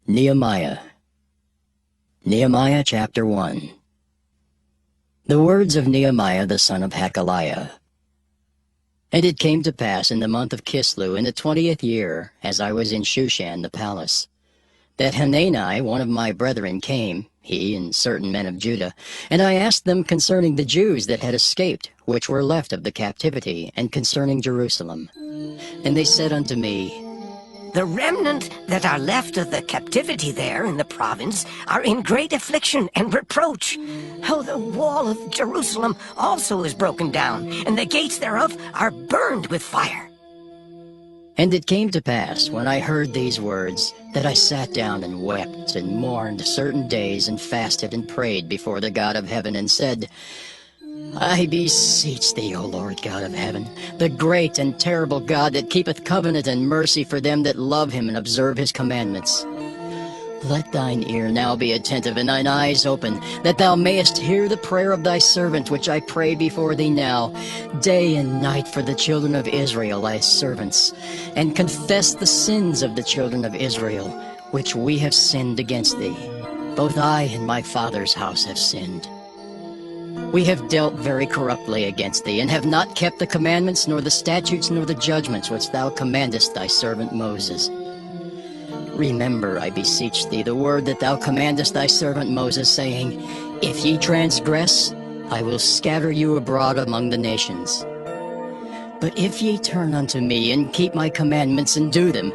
Nehemiah. Nehemiah chapter 1. The words of Nehemiah the son of Hakaliah. And it came to pass in the month of Kislew in the 20th year, as I was in Shushan the palace, that Hanani one of my brethren came, he and certain men of Judah, and I asked them concerning the Jews that had escaped, which were left of the captivity, and concerning Jerusalem. And they said unto me, The remnant that are left of the captivity there in the province are in great affliction and reproach. How the wall of Jerusalem also is broken down, and the gates thereof are burned with fire. And it came to pass, when I heard these words, that I sat down and wept and mourned certain days, and fasted and prayed before the God of heaven, and said, I beseech thee, O Lord God of heaven, the great and terrible God that keepeth covenant and mercy for them that love him and observe his commandments. Let thine ear now be attentive and thine eyes open, that thou mayest hear the prayer of thy servant which I pray before thee now, day and night for the children of Israel thy servants, and confess the sins of the children of Israel, which we have sinned against thee. Both I and my father's house have sinned. We have dealt very corruptly against thee, and have not kept the commandments, nor the statutes, nor the judgments which thou commandest thy servant Moses. Remember, I beseech thee, the word that thou commandest thy servant Moses, saying, If ye transgress, I will scatter you abroad among the nations. But if ye turn unto me, and keep my commandments, and do them,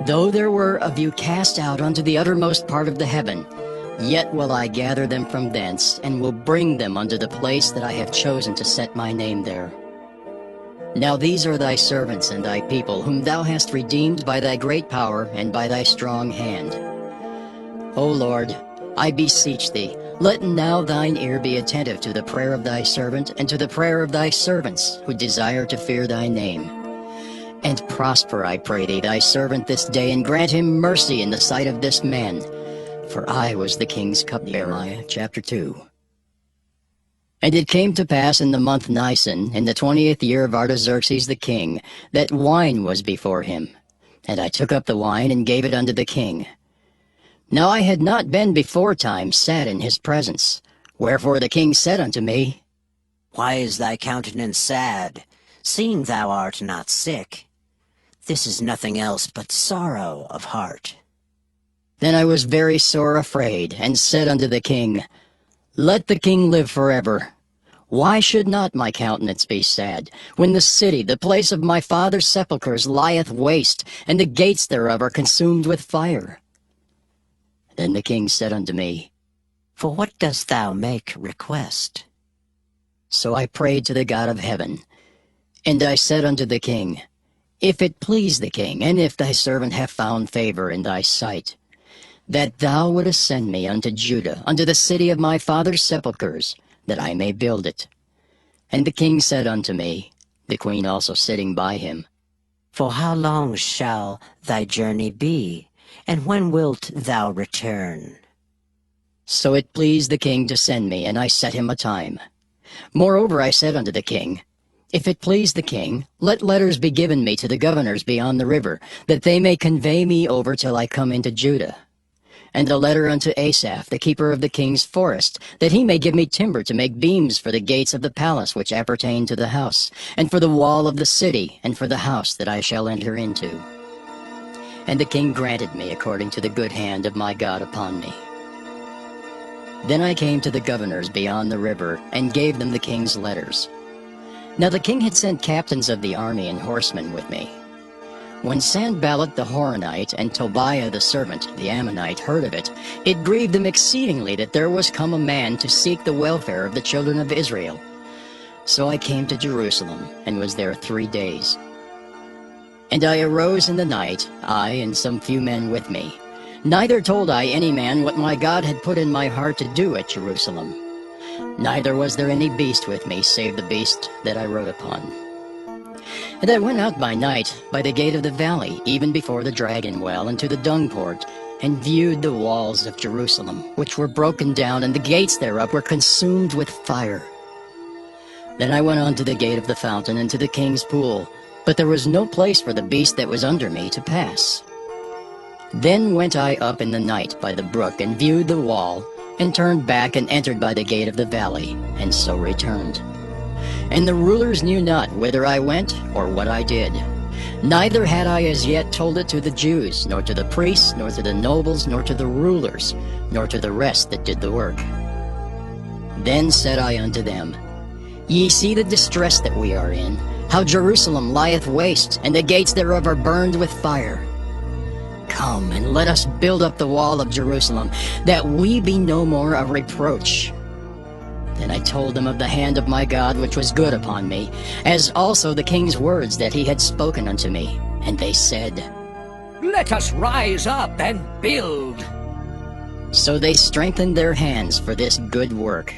though there were of you cast out unto the uttermost part of the heaven, yet will I gather them from thence, and will bring them unto the place that I have chosen to set my name there. Now these are thy servants and thy people, whom thou hast redeemed by thy great power and by thy strong hand. O Lord, I beseech thee, let now thine ear be attentive to the prayer of thy servant, and to the prayer of thy servants, who desire to fear thy name. And prosper, I pray thee, thy servant this day, and grant him mercy in the sight of this man, for I was the king's cupbearer. Nehemiah chapter 2. And it came to pass in the month Nisan, in the 20th year of Artaxerxes the king, that wine was before him. And I took up the wine, and gave it unto the king. Now I had not been before time sat in his presence. Wherefore the king said unto me, Why is thy countenance sad, seeing thou art not sick? This is nothing else but sorrow of heart. Then I was very sore afraid, and said unto the king, Let the king live forever. Why should not my countenance be sad, when the city, the place of my father's sepulchres, lieth waste, and the gates thereof are consumed with fire? Then the king said unto me, For what dost thou make request? So I prayed to the God of heaven. And I said unto the king, If it please the king, and if thy servant have found favor in thy sight, that thou wouldest send me unto Judah, unto the city of my father's sepulchres, that I may build it. And the king said unto me, the queen also sitting by him, For how long shall thy journey be, and when wilt thou return? So it pleased the king to send me, and I set him a time. Moreover I said unto the king, If it please the king, let letters be given me to the governors beyond the river, that they may convey me over till I come into Judah. And a letter unto Asaph, the keeper of the king's forest, that he may give me timber to make beams for the gates of the palace which appertain to the house, and for the wall of the city, and for the house that I shall enter into. And the king granted me according to the good hand of my God upon me. Then I came to the governors beyond the river, and gave them the king's letters. Now the king had sent captains of the army and horsemen with me. When Sanballat the Horonite and Tobiah the servant, the Ammonite, heard of it, it grieved them exceedingly that there was come a man to seek the welfare of the children of Israel. So I came to Jerusalem, and was there 3 days. And I arose in the night, I and some few men with me. Neither told I any man what my God had put in my heart to do at Jerusalem. Neither was there any beast with me, save the beast that I rode upon. And I went out by night, by the gate of the valley, even before the dragon well, into the dung port, and viewed the walls of Jerusalem, which were broken down, and the gates thereof were consumed with fire. Then I went on to the gate of the fountain, and to the king's pool, but there was no place for the beast that was under me to pass. Then went I up in the night by the brook, and viewed the wall, and turned back and entered by the gate of the valley, and so returned. And the rulers knew not whither I went, or what I did. Neither had I as yet told it to the Jews, nor to the priests, nor to the nobles, nor to the rulers, nor to the rest that did the work. Then said I unto them, Ye see the distress that we are in, how Jerusalem lieth waste, and the gates thereof are burned with fire. Come, and let us build up the wall of Jerusalem, that we be no more a reproach. Then I told them of the hand of my God which was good upon me, as also the king's words that he had spoken unto me. And they said, Let us rise up and build. So they strengthened their hands for this good work.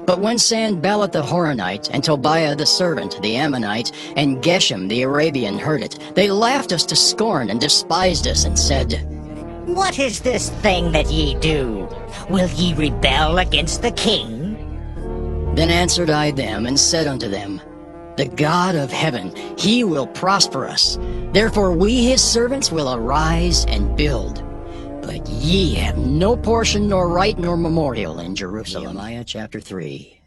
But when Sanballat the Horonite, and Tobiah the servant, the Ammonite, and Geshem the Arabian heard it, they laughed us to scorn and despised us, and said, What is this thing that ye do? Will ye rebel against the king? Then answered I them, and said unto them, The God of heaven, he will prosper us. Therefore we his servants will arise and build. But ye have no portion, nor right, nor memorial in Jerusalem. Nehemiah chapter 3.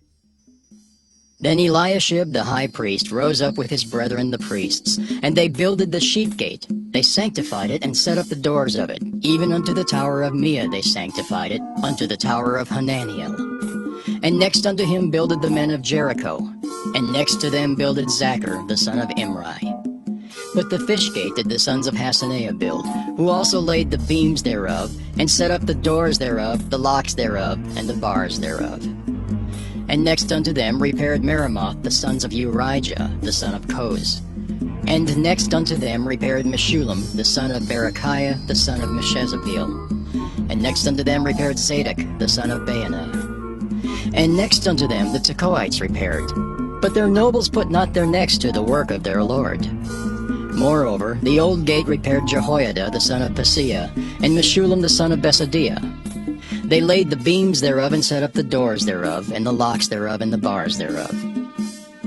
Then Eliashib the high priest rose up with his brethren the priests, and they builded the sheep gate. They sanctified it, and set up the doors of it. Even unto the tower of Meah they sanctified it, unto the tower of Hananiel. And next unto him builded the men of Jericho, and next to them builded Zachar the son of Imri. But the fish gate did the sons of Hassenaah build, who also laid the beams thereof, and set up the doors thereof, the locks thereof, and the bars thereof. And next unto them repaired Meremoth the sons of Urijah the son of Koz. And next unto them repaired Meshullam the son of Berechiah the son of Meshezabeel. And next unto them repaired Zadok the son of Baanah. And next unto them the Tekoites repaired. But their nobles put not their necks to the work of their lord. Moreover, the old gate repaired Jehoiada the son of Paseah, and Meshullam the son of Besadiah. They laid the beams thereof, and set up the doors thereof, and the locks thereof, and the bars thereof.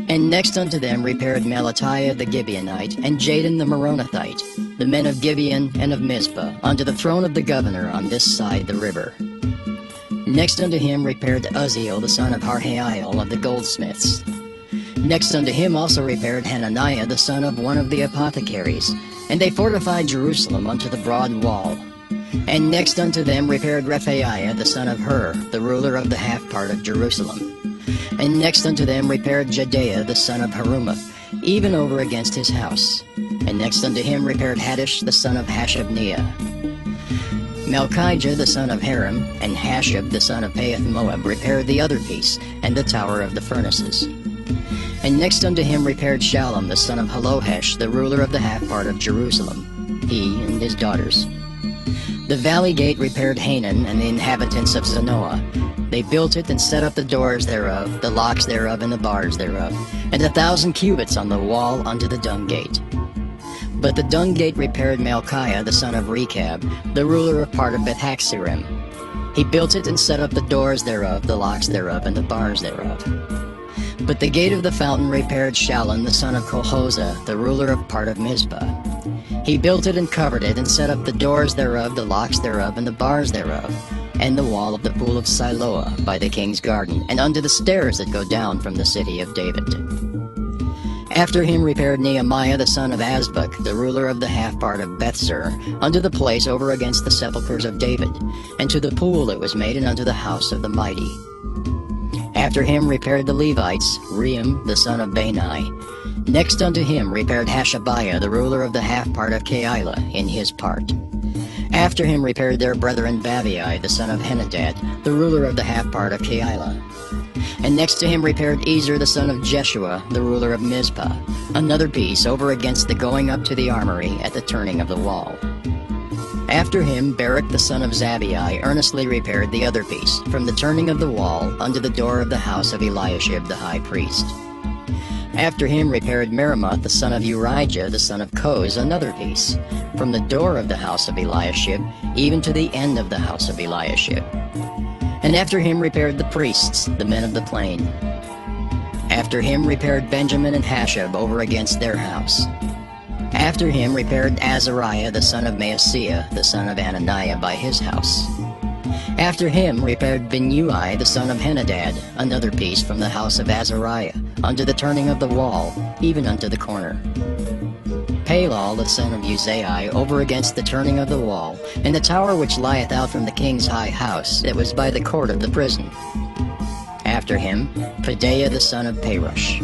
And next unto them repaired Melatiah the Gibeonite, and Jadon the Meronothite, the men of Gibeon and of Mizpah, unto the throne of the governor on this side the river. Next unto him repaired Uzziel the son of Harhael of the goldsmiths. Next unto him also repaired Hananiah the son of one of the apothecaries, and they fortified Jerusalem unto the broad wall. And next unto them repaired Rephaiah the son of Hur, the ruler of the half part of Jerusalem. And next unto them repaired Jedaiah the son of Harumaph, even over against his house. And next unto him repaired Haddish the son of Hashabniah. Malchijah the son of Haram, and Hashab the son of Pahath-Moab repaired the other piece, and the tower of the furnaces. And next unto him repaired Shallum the son of Halohesh, the ruler of the half part of Jerusalem, he and his daughters. The valley gate repaired Hanan and the inhabitants of Zanoah. They built it, and set up the doors thereof, the locks thereof, and the bars thereof, and 1,000 cubits on the wall unto the dung gate. But the dung gate repaired Malchiah the son of Rechab, the ruler of part of Beth-Haxerim. He built it, and set up the doors thereof, the locks thereof, and the bars thereof. But the gate of the fountain repaired Shallun the son of Colhozah, the ruler of part of Mizpah. He built it, and covered it, and set up the doors thereof, the locks thereof, and the bars thereof, and the wall of the pool of Siloah by the king's garden, and unto the stairs that go down from the city of David. After him repaired Nehemiah the son of Azbuk, the ruler of the half part of Bethzur, unto the place over against the sepulchres of David, and to the pool that was made, and unto the house of the mighty. After him repaired the Levites, Rehum the son of Bani. Next unto him repaired Hashabiah, the ruler of the half part of Keilah, in his part. After him repaired their brethren Babai, the son of Henadad, the ruler of the half part of Keilah. And next to him repaired Ezer, the son of Jeshua, the ruler of Mizpah, another piece over against the going up to the armory at the turning of the wall. After him Barak the son of Zabai earnestly repaired the other piece, from the turning of the wall unto the door of the house of Eliashib the high priest. After him repaired Meremoth the son of Urijah the son of Koz another piece, from the door of the house of Eliashib even to the end of the house of Eliashib. And after him repaired the priests, the men of the plain. After him repaired Benjamin and Hashab over against their house. After him repaired Azariah the son of Maaseiah, the son of Ananiah, by his house. After him repaired Binnui the son of Henadad, another piece from the house of Azariah, unto the turning of the wall, even unto the corner. Palal the son of Uzai over against the turning of the wall, and the tower which lieth out from the king's high house, that was by the court of the prison. After him Pedaiah the son of Parosh.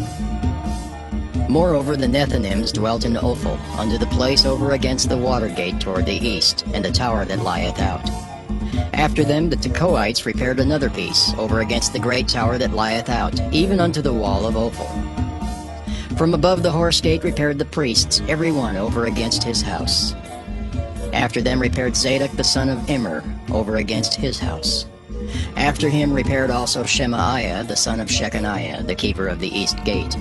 Moreover the Nethinims dwelt in Ophel, unto the place over against the water gate toward the east, and the tower that lieth out. After them the Tekoites repaired another piece, over against the great tower that lieth out, even unto the wall of Ophel. From above the horse gate repaired the priests, every one over against his house. After them repaired Zadok the son of Immer, over against his house. After him repaired also Shemaiah the son of Shechaniah, the keeper of the east gate.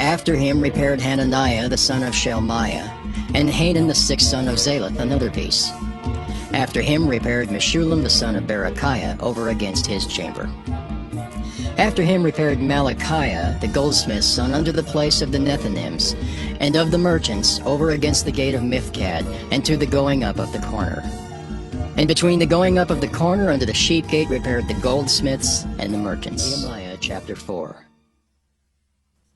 After him repaired Hananiah the son of Shelmiah, and Hanan the sixth son of Zaleth another piece. After him repaired Meshullam the son of Berechiah over against his chamber. After him repaired Malachiah the goldsmith's son unto the place of the Nethinims, and of the merchants over against the gate of Mifkad, and to the going up of the corner. And between the going up of the corner unto the sheep gate repaired the goldsmiths and the merchants. Nehemiah chapter 4.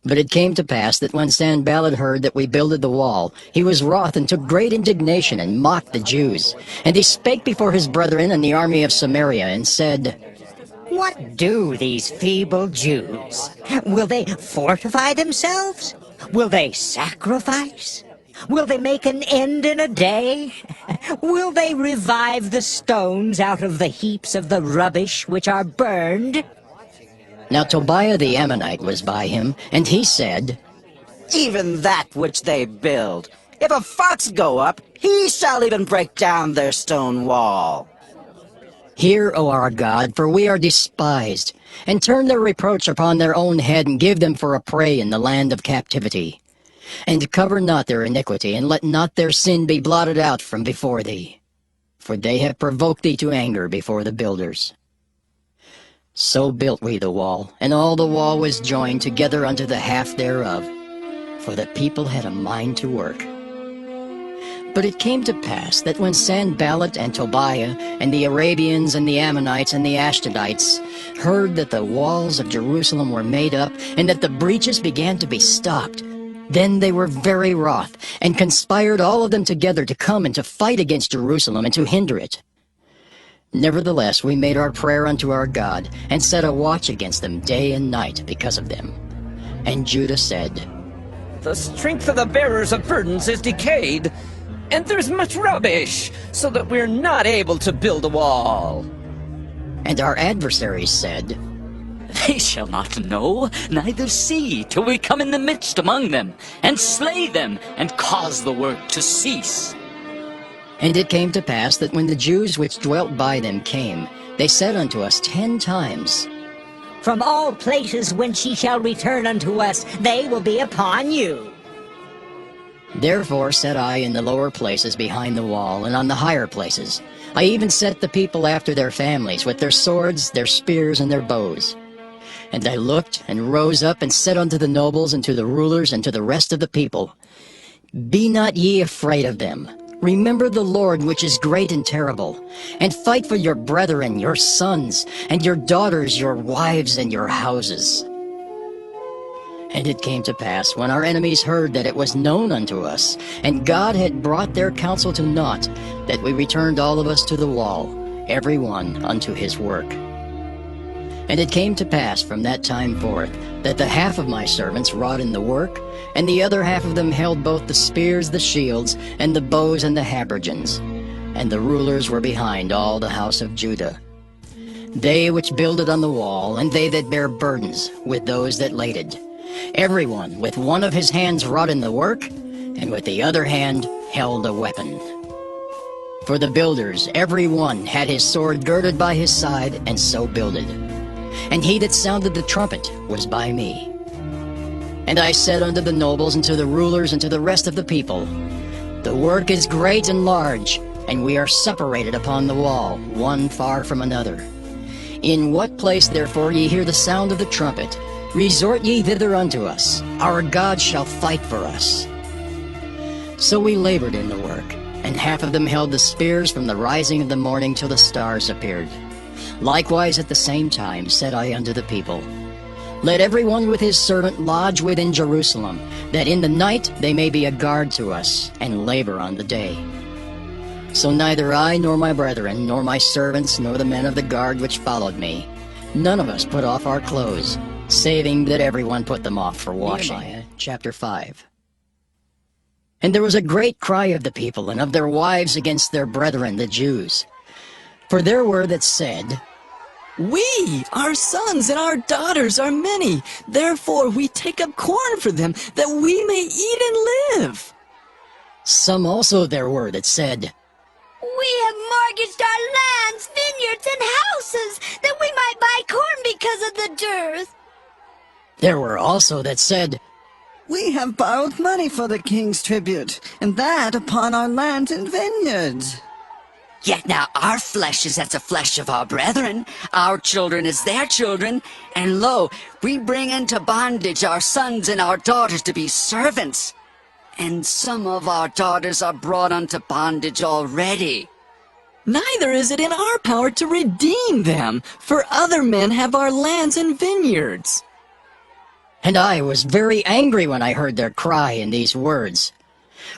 But it came to pass that when Sanballat heard that we builded the wall, he was wroth and took great indignation and mocked the Jews. And he spake before his brethren and the army of Samaria, and said, What do these feeble Jews? Will they fortify themselves? Will they sacrifice? Will they make an end in a day? Will they revive the stones out of the heaps of the rubbish which are burned? Now Tobiah the Ammonite was by him, and he said, Even that which they build, if a fox go up, he shall even break down their stone wall. Hear, O our God, for we are despised, and turn their reproach upon their own head, and give them for a prey in the land of captivity. And cover not their iniquity, and let not their sin be blotted out from before thee. For they have provoked thee to anger before the builders. So built we the wall, and all the wall was joined together unto the half thereof, for the people had a mind to work. But it came to pass that when Sanballat and Tobiah and the Arabians and the Ammonites and the Ashdodites heard that the walls of Jerusalem were made up, and that the breaches began to be stopped, then they were very wroth, and conspired all of them together to come and to fight against Jerusalem and to hinder it. Nevertheless, we made our prayer unto our God, and set a watch against them day and night because of them. And Judah said, The strength of the bearers of burdens is decayed, and there's much rubbish, so that we're not able to build a wall. And our adversaries said, They shall not know, neither see, till we come in the midst among them, and slay them, and cause the work to cease. And it came to pass that when the Jews which dwelt by them came, they said unto us 10 times, From all places whence ye shall return unto us, they will be upon you. Therefore set I in the lower places behind the wall, and on the higher places. I even set the people after their families, with their swords, their spears, and their bows. And I looked, and rose up, and said unto the nobles, and to the rulers, and to the rest of the people, Be not ye afraid of them. Remember the Lord, which is great and terrible, and fight for your brethren, your sons, and your daughters, your wives, and your houses. And it came to pass, when our enemies heard that it was known unto us, and God had brought their counsel to naught, that we returned all of us to the wall, every one unto his work. And it came to pass from that time forth, that the half of my servants wrought in the work, and the other half of them held both the spears, the shields, and the bows, and the habergeons. And the rulers were behind all the house of Judah. They which builded on the wall, and they that bare burdens, with those that laded. Every one with one of his hands wrought in the work, and with the other hand held a weapon. For the builders, every one had his sword girded by his side, and so builded. And he that sounded the trumpet was by me. And I said unto the nobles, and to the rulers, and to the rest of the people, The work is great and large, and we are separated upon the wall, one far from another. In what place therefore ye hear the sound of the trumpet, resort ye thither unto us. Our God shall fight for us. So we labored in the work, and half of them held the spears from the rising of the morning till the stars appeared. Likewise at the same time said I unto the people, Let every one with his servant lodge within Jerusalem, that in the night they may be a guard to us, and labor on the day. So neither I, nor my brethren, nor my servants, nor the men of the guard which followed me, none of us put off our clothes, saving that everyone put them off for washing. Nehemiah chapter 5. And there was a great cry of the people and of their wives against their brethren the Jews. For there were that said, We, our sons and our daughters are many, therefore we take up corn for them, that we may eat and live. Some also there were that said, We have mortgaged our lands, vineyards, and houses, that we might buy corn because of the dearth. There were also that said, We have borrowed money for the king's tribute, and that upon our lands and vineyards. Yet now our flesh is as the flesh of our brethren, our children as their children, and lo, we bring into bondage our sons and our daughters to be servants. And some of our daughters are brought unto bondage already. Neither is it in our power to redeem them, for other men have our lands and vineyards. And I was very angry when I heard their cry in these words.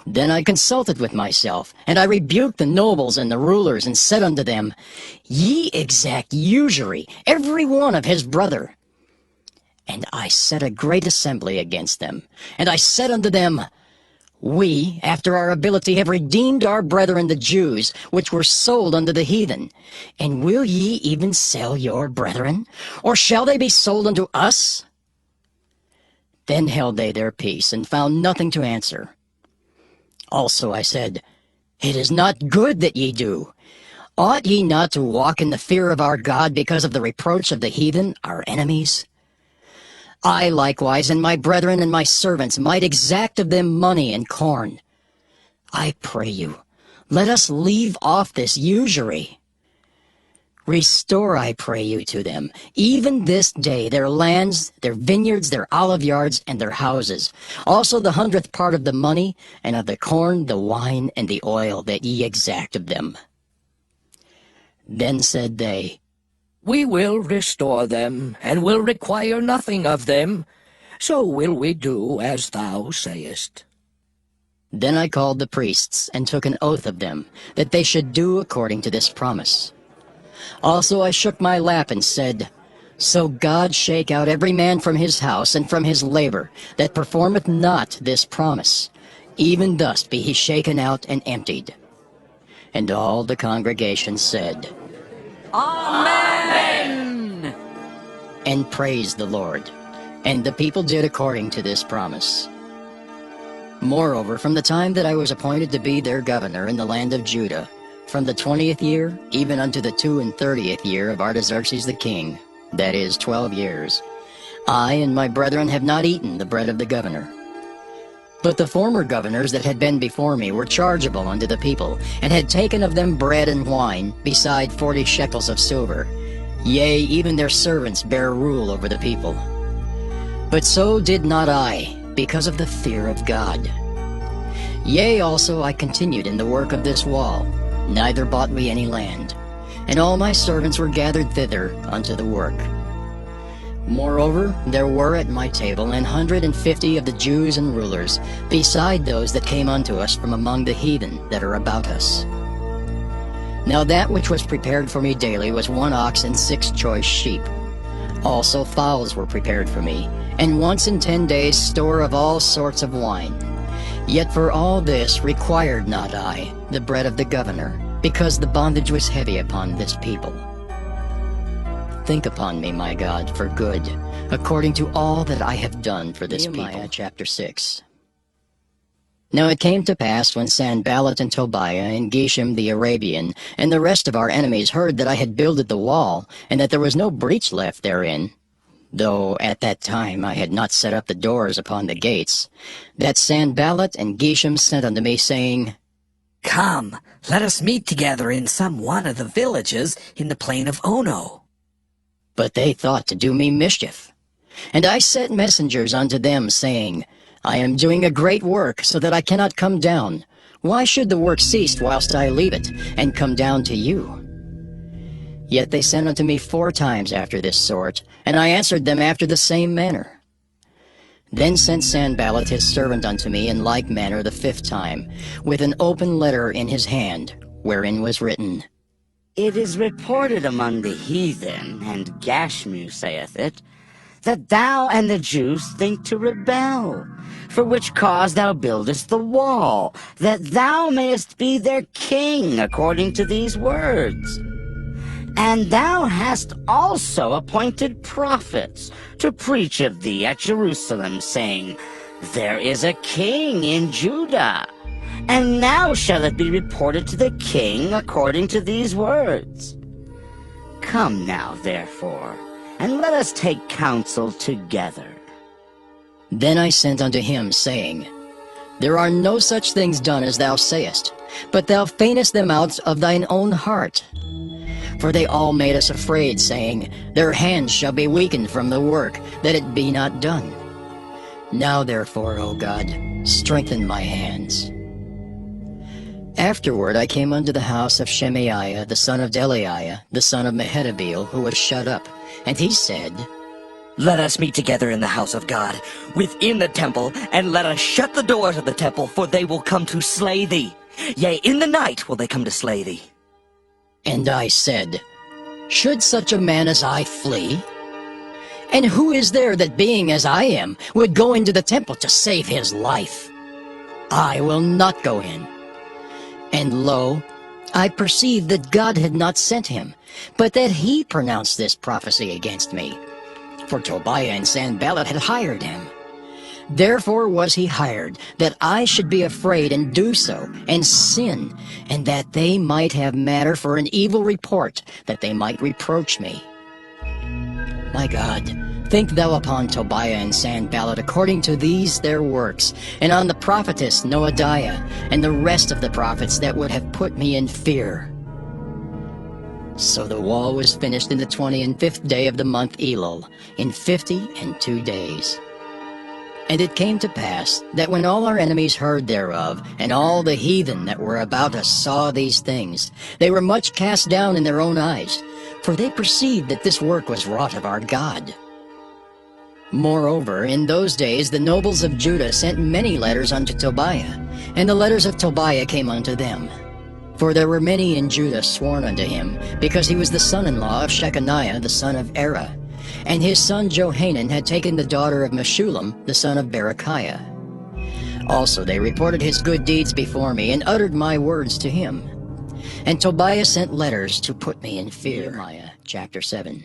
Then I consulted with myself, and I rebuked the nobles and the rulers, and said unto them, Ye exact usury, every one of his brother. And I set a great assembly against them, and I said unto them, We, after our ability, have redeemed our brethren the Jews, which were sold unto the heathen. And will ye even sell your brethren? Or shall they be sold unto us? Then held they their peace, and found nothing to answer. Also I said, It is not good that ye do. Ought ye not to walk in the fear of our God because of the reproach of the heathen, our enemies? I likewise and my brethren and my servants might exact of them money and corn. I pray you, let us leave off this usury. Restore, I pray you, to them, even this day, their lands, their vineyards, their olive yards, and their houses, also the 100th part of the money, and of the corn, the wine, and the oil that ye exact of them. Then said they, We will restore them, and will require nothing of them. So will we do as thou sayest. Then I called the priests, and took an oath of them, that they should do according to this promise. Also I shook my lap and said, So God shake out every man from his house and from his labor, that performeth not this promise. Even thus be he shaken out and emptied. And all the congregation said, Amen! And praised the Lord. And the people did according to this promise. Moreover, from the time that I was appointed to be their governor in the land of Judah, from the 20th year, even unto the 32nd year of Artaxerxes the king, that is 12 years, I and my brethren have not eaten the bread of the governor. But the former governors that had been before me were chargeable unto the people, and had taken of them bread and wine, beside 40 shekels of silver. Yea, even their servants bare rule over the people. But so did not I, because of the fear of God. Yea, also I continued in the work of this wall, neither bought we any land, and all my servants were gathered thither unto the work. Moreover, there were at my table 150 of the Jews and rulers, beside those that came unto us from among the heathen that are about us. Now that which was prepared for me daily was 1 ox and 6 choice sheep. Also fowls were prepared for me, and once in 10 days store of all sorts of wine. Yet for all this required not I the bread of the governor, because the bondage was heavy upon this people. Think upon me, my God, for good, according to all that I have done for this people. Chapter 6. Now it came to pass, when Sanballat and Tobiah and Geshem the Arabian and the rest of our enemies heard that I had builded the wall, and that there was no breach left therein, though at that time I had not set up the doors upon the gates, that Sanballat and Geshem sent unto me, saying, Come, let us meet together in some one of the villages in the plain of Ono. But they thought to do me mischief. And I sent messengers unto them, saying, I am doing a great work, so that I cannot come down. Why should the work cease whilst I leave it, and come down to you? Yet they sent unto me 4 times after this sort, and I answered them after the same manner. Then sent Sanballat his servant unto me in like manner the 5th time, with an open letter in his hand, wherein was written, It is reported among the heathen, and Gashmu saith it, that thou and the Jews think to rebel, for which cause thou buildest the wall, that thou mayest be their king, according to these words. And thou hast also appointed prophets to preach of thee at Jerusalem, saying, There is a king in Judah. And now shall it be reported to the king according to these words. Come now, therefore, and let us take counsel together. Then I sent unto him, saying, There are no such things done as thou sayest, but thou feignest them out of thine own heart. For they all made us afraid, saying, Their hands shall be weakened from the work, that it be not done. Now therefore, O God, strengthen my hands. Afterward I came unto the house of Shemaiah, the son of Delaiah, the son of Mehetabeel, who was shut up. And he said, Let us meet together in the house of God, within the temple, and let us shut the doors of the temple, for they will come to slay thee. Yea, in the night will they come to slay thee. And I said, Should such a man as I flee? And who is there that, being as I am, would go into the temple to save his life? I will not go in. And lo, I perceived that God had not sent him, but that he pronounced this prophecy against me. For Tobiah and Sanballat had hired him. Therefore was he hired, that I should be afraid and do so, and sin, and that they might have matter for an evil report, that they might reproach me. My God, think thou upon Tobiah and Sanballat according to these their works, and on the prophetess Noadiah, and the rest of the prophets that would have put me in fear. So the wall was finished in the 25th day of the month Elul, in 52 days. And it came to pass, that when all our enemies heard thereof, and all the heathen that were about us saw these things, they were much cast down in their own eyes, for they perceived that this work was wrought of our God. Moreover, in those days the nobles of Judah sent many letters unto Tobiah, and the letters of Tobiah came unto them. For there were many in Judah sworn unto him, because he was the son-in-law of Shechaniah the son of Era, and his son Johanan had taken the daughter of Meshullam the son of Berechiah. Also they reported his good deeds before me, and uttered my words to him. And Tobiah sent letters to put me in fear. Nehemiah chapter 7.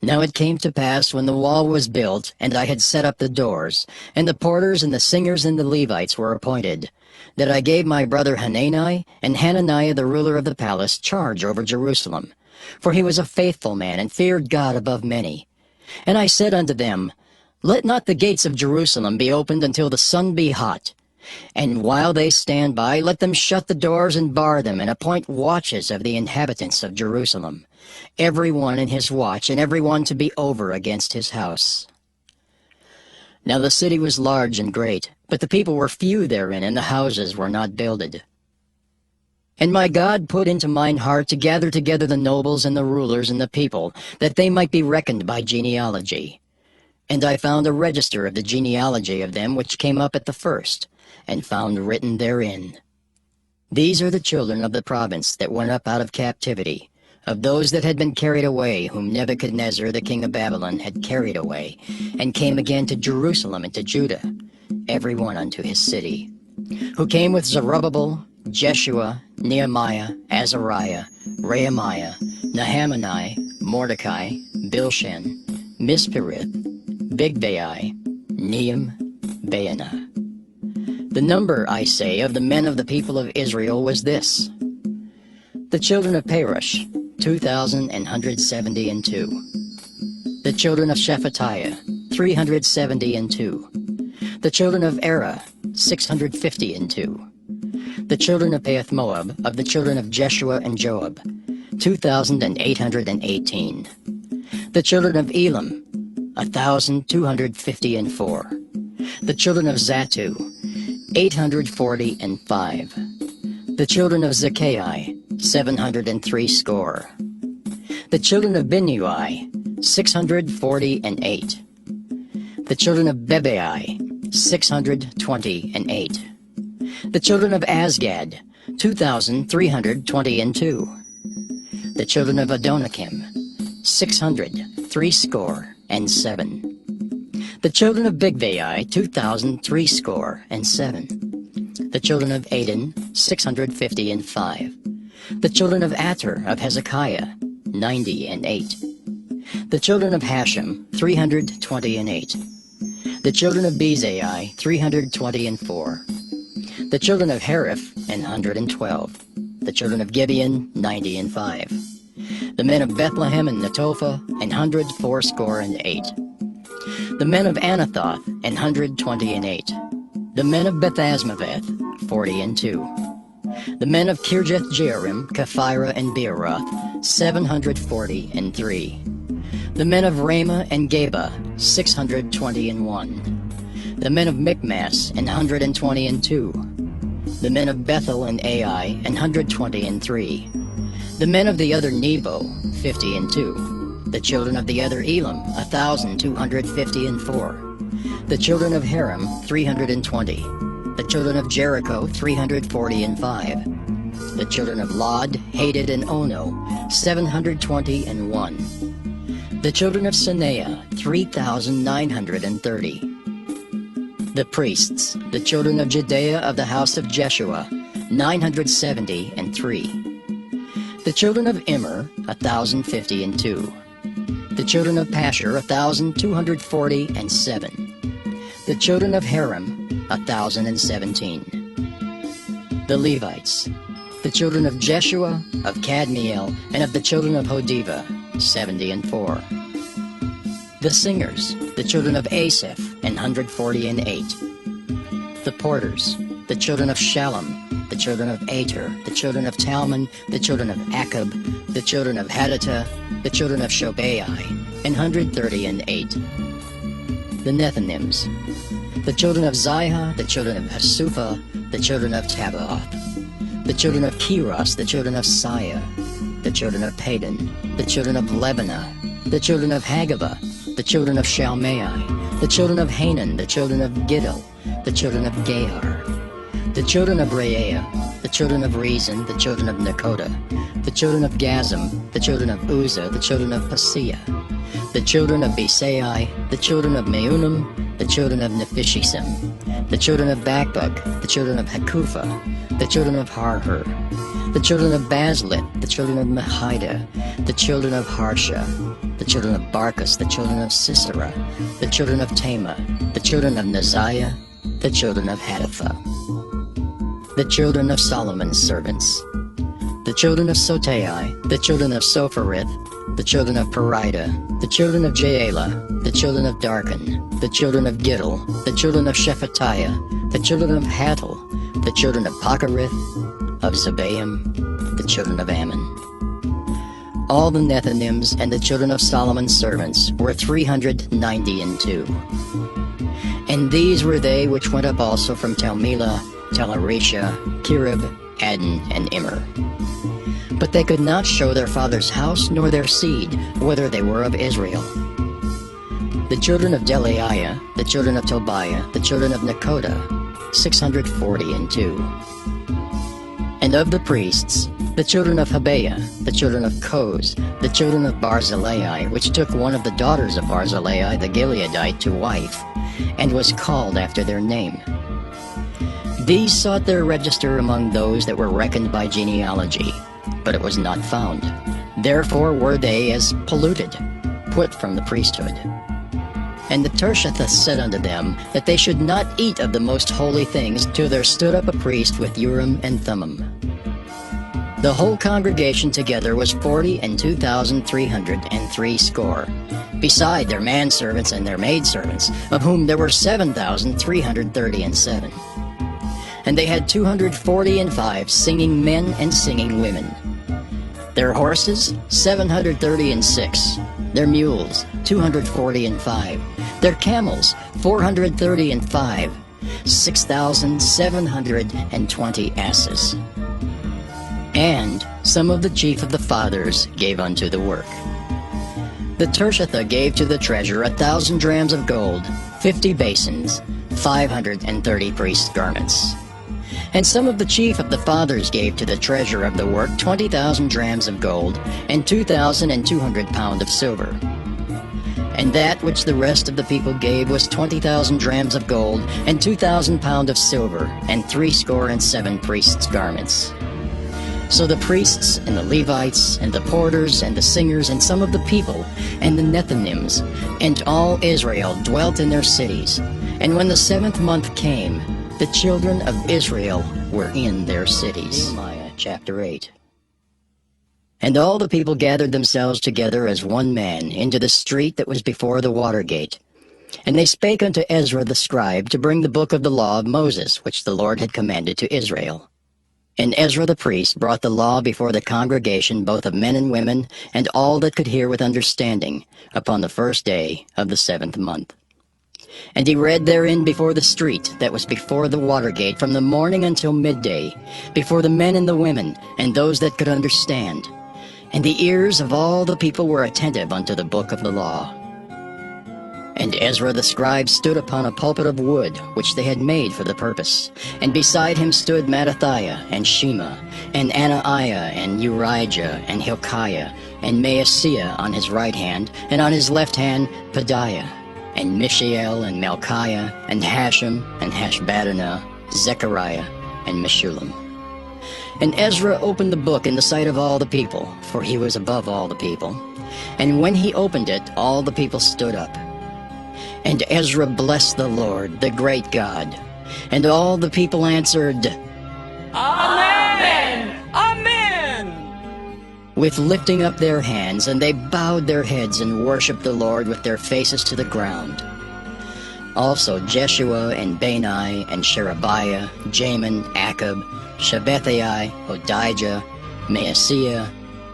Now it came to pass, when the wall was built, and I had set up the doors, and the porters and the singers and the Levites were appointed, that I gave my brother Hanani and Hananiah the ruler of the palace charge over Jerusalem. For he was a faithful man, and feared God above many. And I said unto them, Let not the gates of Jerusalem be opened until the sun be hot. And while they stand by, let them shut the doors and bar them, and appoint watches of the inhabitants of Jerusalem, every one in his watch, and every one to be over against his house. Now the city was large and great, but the people were few therein, and the houses were not builded. And my God put into mine heart to gather together the nobles and the rulers and the people, that they might be reckoned by genealogy. And I found a register of the genealogy of them which came up at the first, and found written therein, These are the children of the province that went up out of captivity, of those that had been carried away, whom Nebuchadnezzar the king of Babylon had carried away, and came again to Jerusalem and to Judah, every one unto his city, who came with Zerubbabel, Jeshua, Nehemiah, Azariah, Rehemiah, Nahamani, Mordecai, Bilshan, Mispirith, Bigvai, Nehem, Baanah. The number, I say, of the men of the people of Israel was this: the children of Perush, 2,172. The children of Shephatiah, 372. The children of Era, 652. The children of Pahath-Moab, of the children of Jeshua and Joab, 2,818. The children of Elam, 1,254. The children of Zattu, 845. The children of Zakkai, 703 score. The children of Binnui, 648. The children of Bebai, 628. The children of Azgad, 2,322. The children of Adonikim, 603 score and 7. The children of Bigvai, 2,003 score and 7. The children of Aden, 650 The children of Ater of Hezekiah, 90 The children of Hashem, 320 The children of Bezai, 320 The children of Hariph, 112. The children of Gibeon, 90 The men of Bethlehem and Netophah, 104 score and 8. The men of Anathoth, 120 The men of Bethazmaveth, 40 The men of Kirjath Jearim, Kephirah and Beeroth, 740 The men of Ramah and Geba, 620 The men of Michmas, 120 The men of Bethel and Ai, 120 The men of the other Nebo, 50 The children of the other Elam, 1,254. The children of Haram, 320. The children of Jericho, 340 The children of Lod, Hadid, and Ono, 721. The children of Sanea, 3,930. The priests, the children of Judea of the house of Jeshua, 973. The children of Immer, 1,052. The children of Pashur, 1,247. The children of Haram, 1,017. The Levites, the children of Jeshua, of Kadmiel, and of the children of Hodiva, 70 The singers, the children of Asaph, 148. The porters, the children of Shallum, the children of Ater, the children of Talmon, the children of Akab, the children of Hadattah, the children of Shobai, 138. The Nethinims, the children of Ziha, the children of Hasupha, the children of Tabbaoth, the children of Keros, the children of Siah, the children of Padan, the children of Lebanah, the children of Hagabah, the children of Shalmai, the children of Hanan, the children of Giddel, the children of Gahar, the children of Reaiah, the children of Rezin, the children of Nekoda, the children of Gazam, the children of Uzzah, the children of Paseah, the children of Besai, the children of Meunim, the children of Nephishisim, the children of Bakbuk, the children of Hakupha, the children of Harhur, the children of Baslit, the children of Mahida, the children of Harsha, the children of Barkus, the children of Sisera, the children of Tema, the children of Neziah, the children of Hadathah, the children of Solomon's servants, the children of Sotai, the children of Sopharith, the children of Perida, the children of Jaela, the children of Darkon, the children of Giddel, the children of Shephatiah, the children of Hattil, the children of Pacherith, of Zebaim, the children of Ammon. All the Nethinims and the children of Solomon's servants were 392. And these were they which went up also from Telmelah, Telarisha, Kirib, Adin, and Immer. But they could not show their father's house nor their seed, whether they were of Israel. The children of Delaiah, the children of Tobiah, the children of Nekoda, 642. And of the priests, the children of Habeah, the children of Koz, the children of Barzillai, which took one of the daughters of Barzillai the Gileadite to wife, and was called after their name. These sought their register among those that were reckoned by genealogy, but it was not found. Therefore were they as polluted, put from the priesthood. And the Tershathah said unto them that they should not eat of the most holy things till there stood up a priest with Urim and Thummim. The whole congregation together was 42,303 score, beside their manservants and their maidservants, of whom there were 7,337. And they had 245 singing men and singing women. Their horses, 736. Their mules, 245. their camels 435, 6,720 asses. And some of the chief of the fathers gave unto the work. The Tirshatha gave to the treasure 1,000 drams of gold, 50 basins, 530 priests' garments. And some of the chief of the fathers gave to the treasure of the work 20,000 drams of gold, and 2,200 pound of silver. And that which the rest of the people gave was 20,000 drams of gold, and 2,000 pound of silver, and 67 priests' garments. So the priests, and the Levites, and the porters, and the singers, and some of the people, and the Nethinims, and all Israel dwelt in their cities. And when the 7th month came, the children of Israel were in their cities. Nehemiah chapter 8. And all the people gathered themselves together as one man into the street that was before the water gate. And they spake unto Ezra the scribe to bring the book of the law of Moses, which the Lord had commanded to Israel. And Ezra the priest brought the law before the congregation, both of men and women, and all that could hear with understanding, upon the first day of the 7th month. And he read therein before the street that was before the water gate from the morning until midday, before the men and the women, and those that could understand. And the ears of all the people were attentive unto the book of the law. And Ezra the scribe stood upon a pulpit of wood, which they had made for the purpose. And beside him stood Mattathiah, and Shema, and Anaiah, and Urijah, and Hilkiah, and Maaseiah on his right hand, and on his left hand Pedaiah, and Mishael, and Malchiah, and Hashem, and Hashbaddanah, Zechariah, and Meshullam. And Ezra opened the book in the sight of all the people, for he was above all the people. And when he opened it, all the people stood up. And Ezra blessed the Lord, the great God. And all the people answered, Amen! Amen! With lifting up their hands, and they bowed their heads and worshipped the Lord with their faces to the ground. Also Jeshua, and Bani, and Sherebiah, Jamin, Akab, Shabbethai, Hodijah, Maaseiah,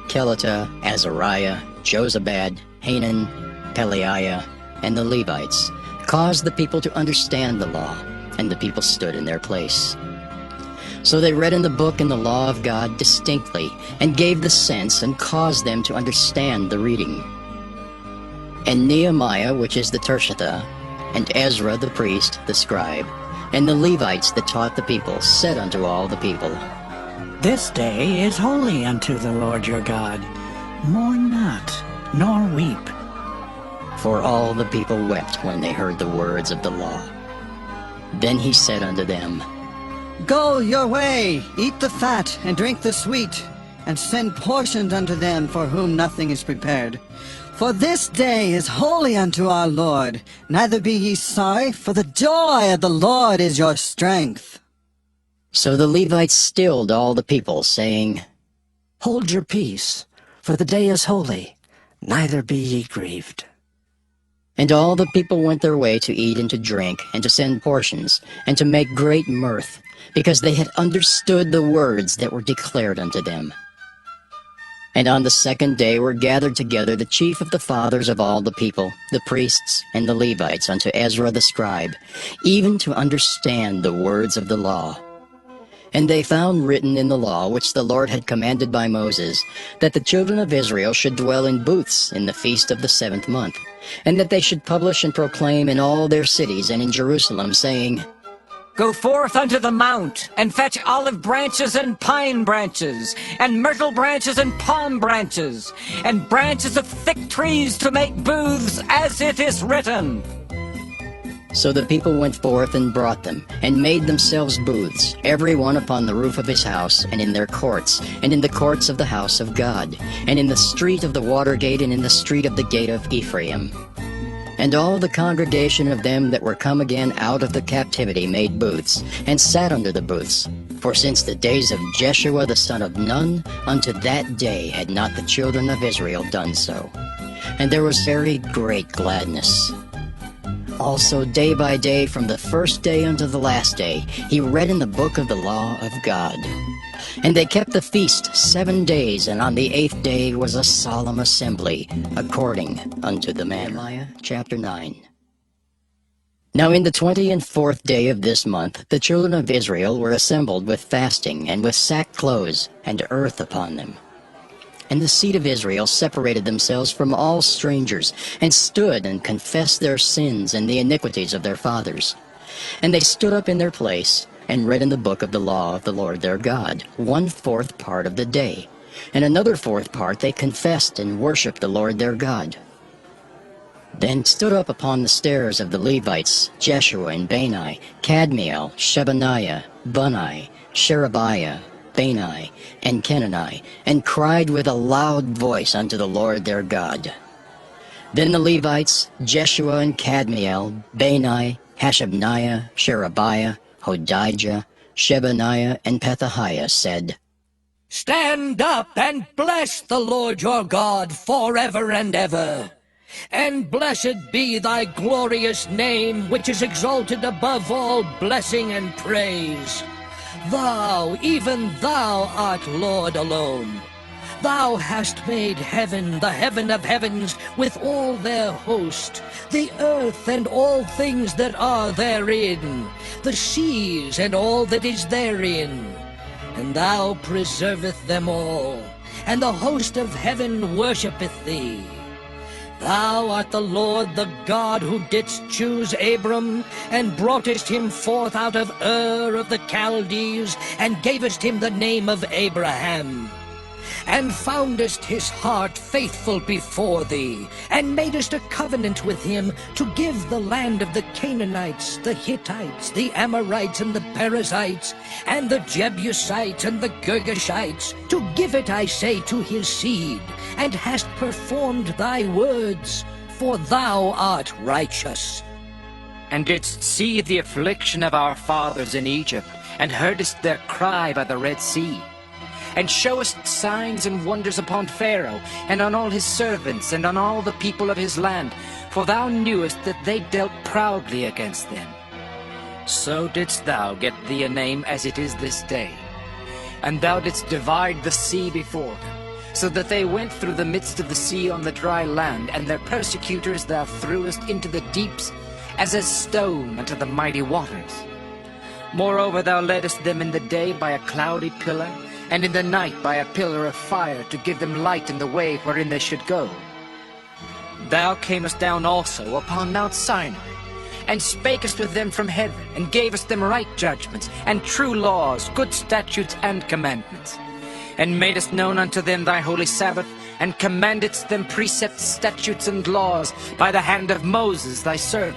Kelita, Azariah, Jozabad, Hanan, Pelaiah, and the Levites caused the people to understand the law, and the people stood in their place. So they read in the book and the law of God distinctly, and gave the sense, and caused them to understand the reading. And Nehemiah, which is the Tirshatha, and Ezra the priest, the scribe, and the Levites that taught the people, said unto all the people, This day is holy unto the Lord your God. Mourn not, nor weep. For all the people wept when they heard the words of the law. Then he said unto them, Go your way, eat the fat, and drink the sweet, and send portions unto them for whom nothing is prepared. For this day is holy unto our Lord. Neither be ye sorry, for the joy of the Lord is your strength. So the Levites stilled all the people, saying, Hold your peace, for the day is holy, neither be ye grieved. And all the people went their way to eat and to drink, and to send portions, and to make great mirth, because they had understood the words that were declared unto them. And on the 2nd day were gathered together the chief of the fathers of all the people, the priests and the Levites, unto Ezra the scribe, even to understand the words of the law. And they found written in the law, which the Lord had commanded by Moses, that the children of Israel should dwell in booths in the feast of the 7th month, and that they should publish and proclaim in all their cities and in Jerusalem, saying, Go forth unto the mount, and fetch olive branches and pine branches, and myrtle branches and palm branches, and branches of thick trees to make booths, as it is written. So the people went forth and brought them, and made themselves booths, every one upon the roof of his house, and in their courts, and in the courts of the house of God, and in the street of the water gate, and in the street of the gate of Ephraim. And all the congregation of them that were come again out of the captivity made booths, and sat under the booths. For since the days of Jeshua the son of Nun, unto that day had not the children of Israel done so. And there was very great gladness. Also day by day, from the first day unto the last day, he read in the book of the law of God. And they kept the feast 7 days, and on the 8th day was a solemn assembly, according unto the manner. Nehemiah chapter 9. Now in the 24th day of this month, the children of Israel were assembled with fasting, and with sackcloths, and earth upon them. And the seed of Israel separated themselves from all strangers, and stood and confessed their sins and the iniquities of their fathers. And they stood up in their place, and read in the book of the law of the Lord their God, 1/4 part of the day. And another 4th part they confessed and worshipped the Lord their God. Then stood up upon the stairs of the Levites Jeshua and Bani, Kadmiel, Shebaniah, Bunni, Sherebiah, Bani, and Kenani, and cried with a loud voice unto the Lord their God. Then the Levites, Jeshua and Kadmiel, Bani, Hashabniah, Sherebiah, Hodijah, Shebaniah, and Pethahiah said, Stand up and bless the Lord your God forever and ever. And blessed be thy glorious name, which is exalted above all blessing and praise. Thou, even thou, art Lord alone. Thou hast made heaven, the heaven of heavens, with all their host, the earth and all things that are therein, the seas and all that is therein. And thou preserveth them all, and the host of heaven worshippeth thee. Thou art the Lord, the God who didst choose Abram, and broughtest him forth out of Ur of the Chaldees, and gavest him the name of Abraham. And foundest his heart faithful before thee, and madest a covenant with him to give the land of the Canaanites, the Hittites, the Amorites, and the Perizzites, and the Jebusites, and the Girgashites, to give it, I say, to his seed, and hast performed thy words, for thou art righteous. And didst see the affliction of our fathers in Egypt, and heardest their cry by the Red Sea, and showest signs and wonders upon Pharaoh, and on all his servants, and on all the people of his land, for thou knewest that they dealt proudly against them. So didst thou get thee a name as it is this day. And thou didst divide the sea before them, so that they went through the midst of the sea on the dry land, and their persecutors thou threwest into the deeps, as a stone unto the mighty waters. Moreover thou leddest them in the day by a cloudy pillar, and in the night by a pillar of fire, to give them light in the way wherein they should go. Thou camest down also upon Mount Sinai, and spakest with them from heaven, and gavest them right judgments, and true laws, good statutes, and commandments, and madest known unto them thy holy Sabbath, and commandedst them precepts, statutes, and laws by the hand of Moses thy servant,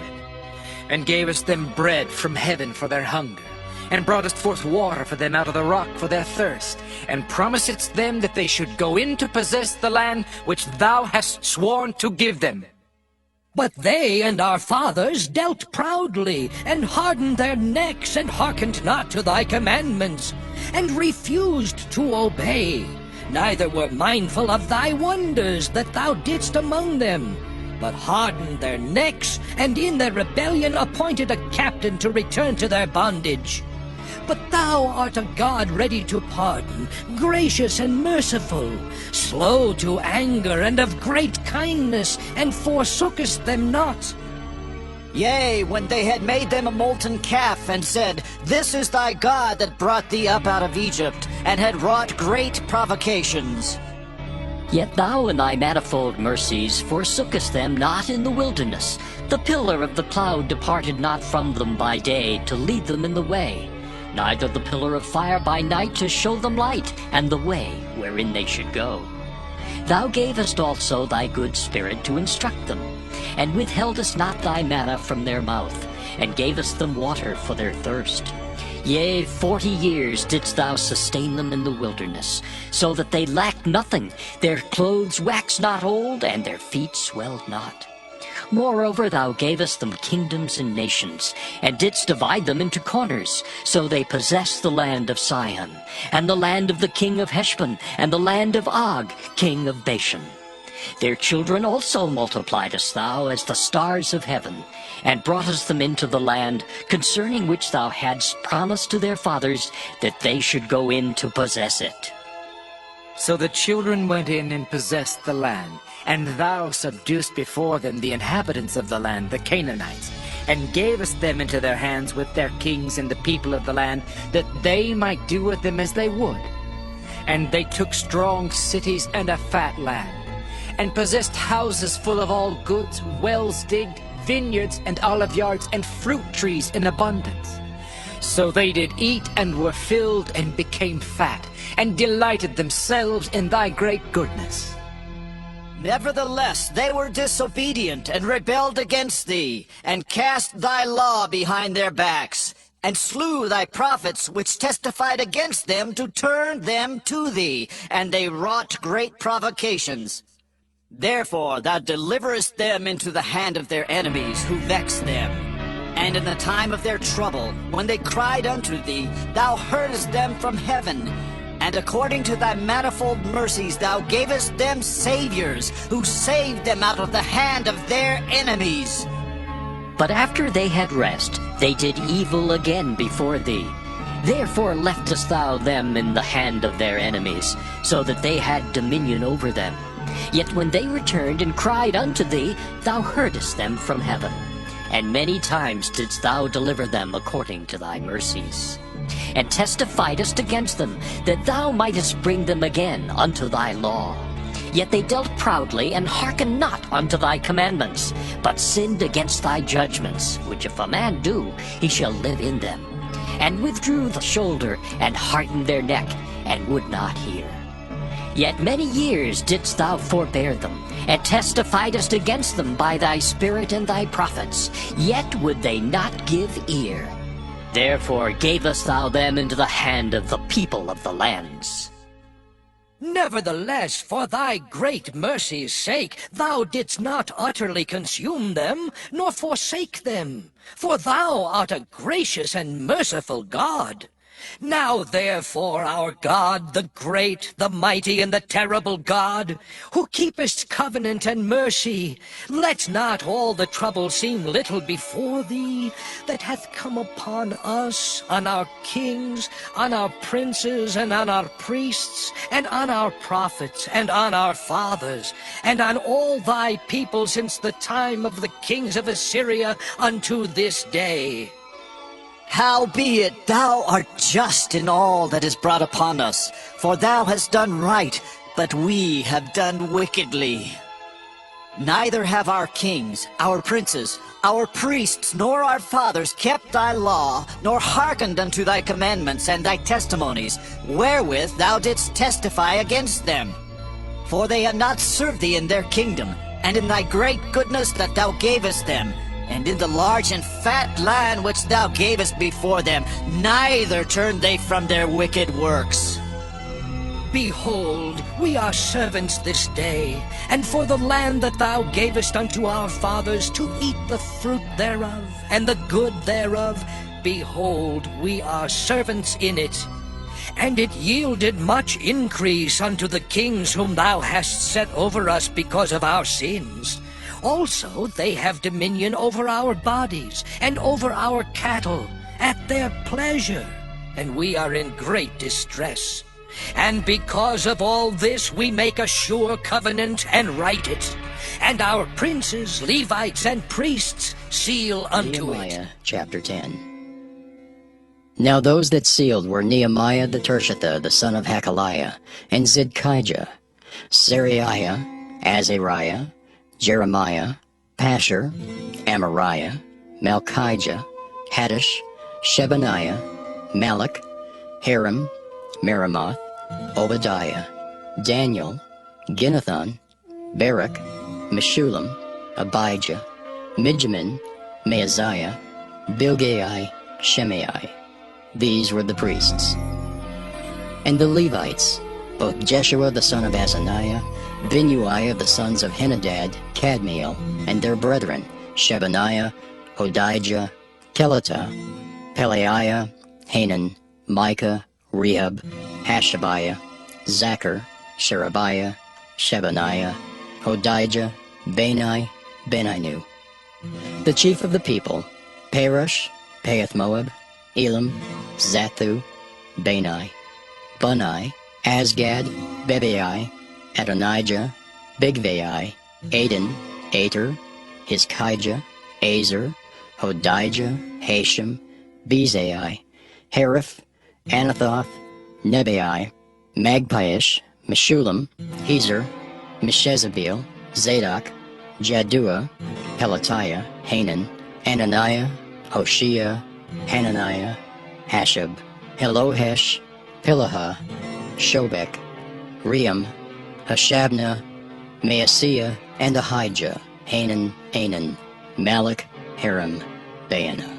and gavest them bread from heaven for their hunger, and broughtest forth water for them out of the rock for their thirst, and promisedst them that they should go in to possess the land which thou hast sworn to give them. But they and our fathers dealt proudly, and hardened their necks, and hearkened not to thy commandments, and refused to obey, neither were mindful of thy wonders that thou didst among them, but hardened their necks, and in their rebellion appointed a captain to return to their bondage. But thou art a God ready to pardon, gracious and merciful, slow to anger, and of great kindness, and forsookest them not. Yea, when they had made them a molten calf, and said, This is thy God that brought thee up out of Egypt, and had wrought great provocations. Yet thou in thy manifold mercies forsookest them not in the wilderness. The pillar of the cloud departed not from them by day to lead them in the way, neither the pillar of fire by night to show them light, and the way wherein they should go. Thou gavest also thy good Spirit to instruct them, and withheldest not thy manna from their mouth, and gavest them water for their thirst. Yea, 40 years didst thou sustain them in the wilderness, so that they lacked nothing. Their clothes waxed not old, and their feet swelled not. Moreover, thou gavest them kingdoms and nations, and didst divide them into corners. So they possessed the land of Sihon, and the land of the king of Heshbon, and the land of Og, king of Bashan. Their children also multipliedest thou as the stars of heaven, and broughtest them into the land, concerning which thou hadst promised to their fathers, that they should go in to possess it. So the children went in and possessed the land, and thou subduedst before them the inhabitants of the land, the Canaanites, and gavest them into their hands with their kings and the people of the land, that they might do with them as they would. And they took strong cities and a fat land, and possessed houses full of all goods, wells digged, vineyards and olive yards, and fruit trees in abundance. So they did eat and were filled and became fat, and delighted themselves in thy great goodness. Nevertheless, they were disobedient and rebelled against thee, and cast thy law behind their backs, and slew thy prophets which testified against them to turn them to thee, and they wrought great provocations. Therefore thou deliverest them into the hand of their enemies who vex them. And in the time of their trouble, when they cried unto thee, thou heardest them from heaven. And according to thy manifold mercies thou gavest them saviors, who saved them out of the hand of their enemies. But after they had rest, they did evil again before thee. Therefore leftest thou them in the hand of their enemies, so that they had dominion over them. Yet when they returned and cried unto thee, thou heardest them from heaven. And many times didst thou deliver them according to thy mercies. And testifiedest against them, that thou mightest bring them again unto thy law. Yet they dealt proudly, and hearkened not unto thy commandments, but sinned against thy judgments, which if a man do, he shall live in them. And withdrew the shoulder, and hardened their neck, and would not hear. Yet many years didst thou forbear them, and testifiedest against them by thy Spirit and thy prophets, yet would they not give ear. Therefore gavest thou them into the hand of the people of the lands. Nevertheless, for thy great mercy's sake, thou didst not utterly consume them, nor forsake them. For thou art a gracious and merciful God. Now therefore, our God, the great, the mighty, and the terrible God, who keepest covenant and mercy, let not all the trouble seem little before thee, that hath come upon us, on our kings, on our princes, and on our priests, and on our prophets, and on our fathers, and on all thy people since the time of the kings of Assyria unto this day. Howbeit thou art just in all that is brought upon us, for thou hast done right, but we have done wickedly. Neither have our kings, our princes, our priests, nor our fathers kept thy law, nor hearkened unto thy commandments and thy testimonies, wherewith thou didst testify against them. For they have not served thee in their kingdom, and in thy great goodness that thou gavest them, and in the large and fat land which thou gavest before them, neither turned they from their wicked works. Behold, we are servants this day, and for the land that thou gavest unto our fathers to eat the fruit thereof, and the good thereof, behold, we are servants in it. And it yielded much increase unto the kings whom thou hast set over us because of our sins. Also they have dominion over our bodies, and over our cattle, at their pleasure, and we are in great distress. And because of all this we make a sure covenant and write it, and our princes, Levites, and priests seal unto Nehemiah, chapter 10. Now those that sealed were Nehemiah the Tirshatha, the son of Hakaliah, and Zidkijah, Seraiah, Azariah, Jeremiah, Pashur, Amariah, Malchijah, Haddish, Shebaniah, Malach, Haram, Meremoth, Obadiah, Daniel, Ginnathan, Barak, Meshullam, Abijah, Mijamin, Maaziah, Bilgai, Shemai. These were the priests. And the Levites, both Jeshua the son of Azaniah, Binnui of the sons of Henadad, Kadmiel, and their brethren, Shebaniah, Hodijah, Kelita, Pelaiah, Hanan, Micah, Rehab, Hashabiah, Zachar, Sherebiah, Shebaniah, Hodijah, Bani, Beninu. The chief of the people, Perush, Pahath-Moab, Elam, Zathu, Bani, Bunai, Asgad, Bebai, Adonijah, Bigvai, Aden, Ater, Hizkijah, Azer, Hodijah, Hashem, Bezai, Hariph, Anathoth, Nebai, Magpiish, Meshullam, Hezer, Meshezabeel, Zadok, Jaddua, Pelatiah, Hanan, Ananiah, Hoshea, Hananiah, Hashab, Elohesh, Pilaha, Shobek, Ream, Hashabnah, Maaseiah, and Ahijah, Hanan, Anan, Malach, Haram, Baanah.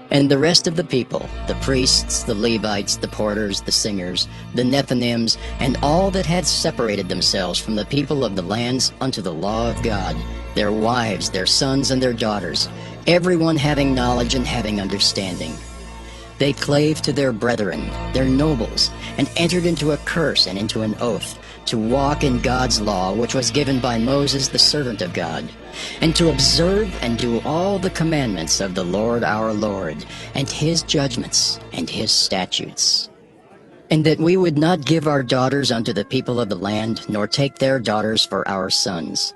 And the rest of the people, the priests, the Levites, the porters, the singers, the Nethinims, and all that had separated themselves from the people of the lands unto the law of God, their wives, their sons, and their daughters, everyone having knowledge and having understanding. They clave to their brethren, their nobles, and entered into a curse and into an oath, to walk in God's law which was given by Moses the servant of God, and to observe and do all the commandments of the Lord our Lord, and his judgments and his statutes. And that we would not give our daughters unto the people of the land, nor take their daughters for our sons.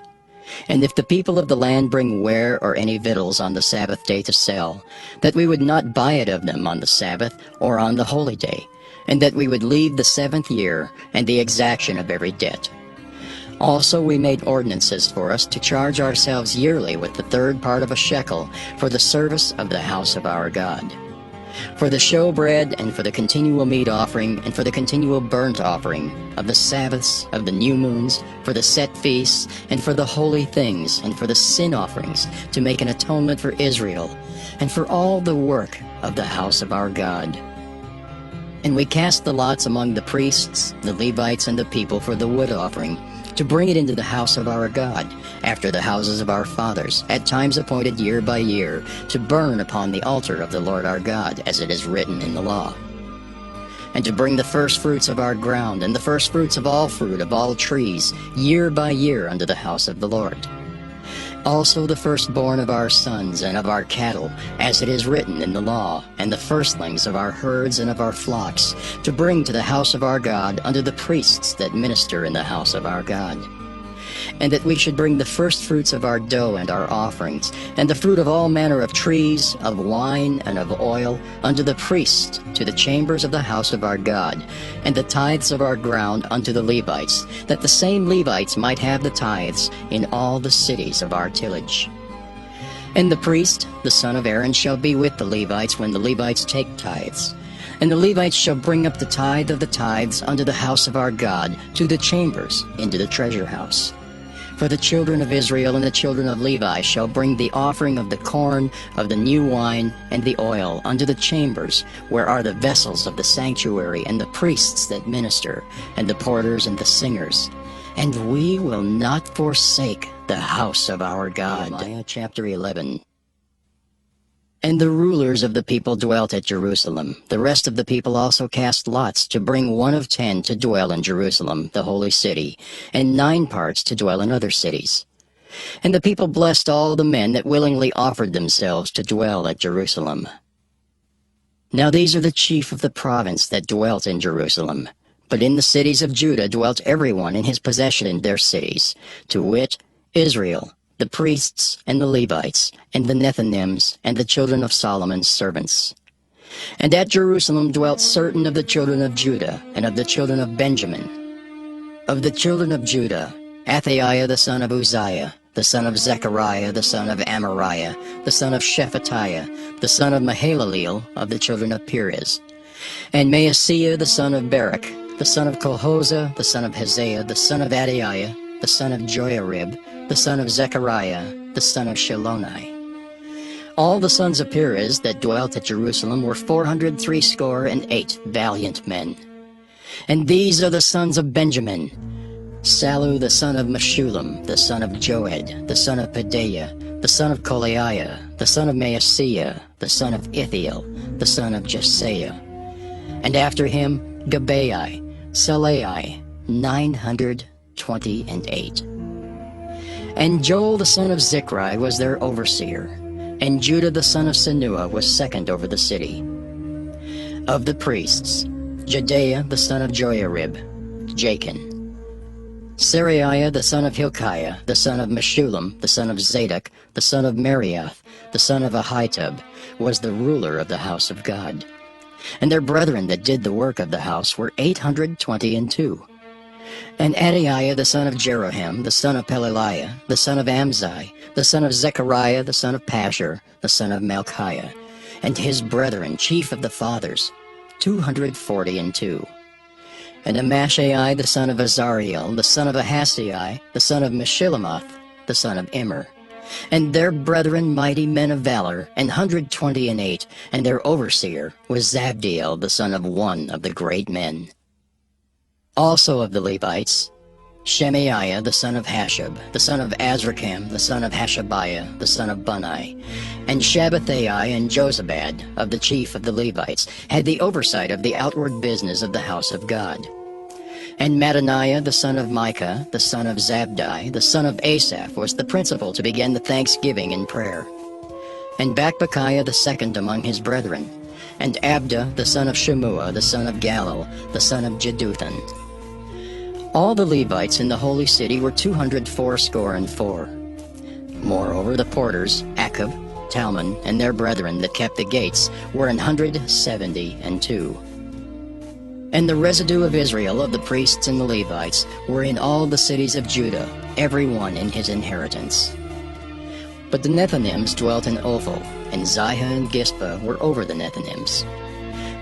And if the people of the land bring ware or any victuals on the Sabbath day to sell, that we would not buy it of them on the Sabbath or on the holy day, and that we would leave the 7th year and the exaction of every debt. Also we made ordinances for us to charge ourselves yearly with the 3rd part of a shekel for the service of the house of our God. For the showbread, and for the continual meat offering, and for the continual burnt offering, of the Sabbaths, of the new moons, for the set feasts, and for the holy things, and for the sin offerings, to make an atonement for Israel, and for all the work of the house of our God. And we cast the lots among the priests, the Levites, and the people for the wood offering, to bring it into the house of our God, after the houses of our fathers, at times appointed year by year, to burn upon the altar of the Lord our God, as it is written in the law. And to bring the firstfruits of our ground, and the firstfruits of all fruit of all trees, year by year unto the house of the Lord. Also the firstborn of our sons and of our cattle, as it is written in the law, and the firstlings of our herds and of our flocks, to bring to the house of our God unto the priests that minister in the house of our God. And that we should bring the firstfruits of our dough and our offerings, and the fruit of all manner of trees, of wine, and of oil, unto the priests, to the chambers of the house of our God, and the tithes of our ground unto the Levites, that the same Levites might have the tithes in all the cities of our tillage. And the priest, the son of Aaron, shall be with the Levites when the Levites take tithes. And the Levites shall bring up the tithe of the tithes unto the house of our God, to the chambers, into the treasure house. For the children of Israel and the children of Levi shall bring the offering of the corn, of the new wine, and the oil unto the chambers, where are the vessels of the sanctuary, and the priests that minister, and the porters and the singers. And we will not forsake the house of our God. Nehemiah chapter 11. And the rulers of the people dwelt at Jerusalem. The rest of the people also cast lots to bring 1 of 10 to dwell in Jerusalem, the holy city, and 9 parts to dwell in other cities. And the people blessed all the men that willingly offered themselves to dwell at Jerusalem. Now these are the chief of the province that dwelt in Jerusalem. But in the cities of Judah dwelt everyone in his possession in their cities, to wit, Israel, the priests, and the Levites, and the Nethinims, and the children of Solomon's servants. And at Jerusalem dwelt certain of the children of Judah, and of the children of Benjamin. Of the children of Judah, Athaiah the son of Uzziah, the son of Zechariah, the son of Amariah, the son of Shephatiah, the son of Mahalaleel, of the children of Perez. And Maaseiah the son of Barak, the son of Colhozah, the son of Haziah, the son of Adaiah, the son of Joiarib, the son of Zechariah, the son of Shiloni. All the sons of Perez that dwelt at Jerusalem were 468 valiant men. And these are the sons of Benjamin: Sallu the son of Meshullam, the son of Joed, the son of Pedaiah, the son of Kolaiah, the son of Maaseiah, the son of Ithiel, the son of Jesaiah. And after him Gabai, Salai, 928. And Joel the son of Zichri was their overseer, and Judah the son of Senua was second over the city. Of the priests, Jedaiah the son of Joiarib, Jachin, Seraiah the son of Hilkiah, the son of Meshullam, the son of Zadok, the son of Merioth, the son of Ahitub, was the ruler of the house of God. And their brethren that did the work of the house were 822. And Adaiah the son of Jeroham, the son of Pelaliah, the son of Amzai, the son of Zechariah, the son of Pashur, the son of Malchiah, and his brethren, chief of the fathers, 242. And Amashai the son of Azariel, the son of Ahasai, the son of Meshillemoth, the son of Immer, and their brethren mighty men of valor, 128, and their overseer was Zabdiel the son of one of the great men. Also of the Levites, Shemaiah the son of Hashab, the son of Azrikam, the son of Hashabiah, the son of Bunai, and Shabbathai and Jozabad, of the chief of the Levites, had the oversight of the outward business of the house of God. And Mattaniah the son of Micah, the son of Zabdi, the son of Asaph, was the principal to begin the thanksgiving and prayer. And Bakbukiah the second among his brethren, and Abda the son of Shemua, the son of Galal, the son of Jeduthun. All the Levites in the holy city were 284. Moreover, the porters, Akub, Talmon, and their brethren that kept the gates were 172. And the residue of Israel of the priests and the Levites were in all the cities of Judah, every one in his inheritance. But the Nethinims dwelt in Ophel, and Zihah and Gispa were over the Nethinims.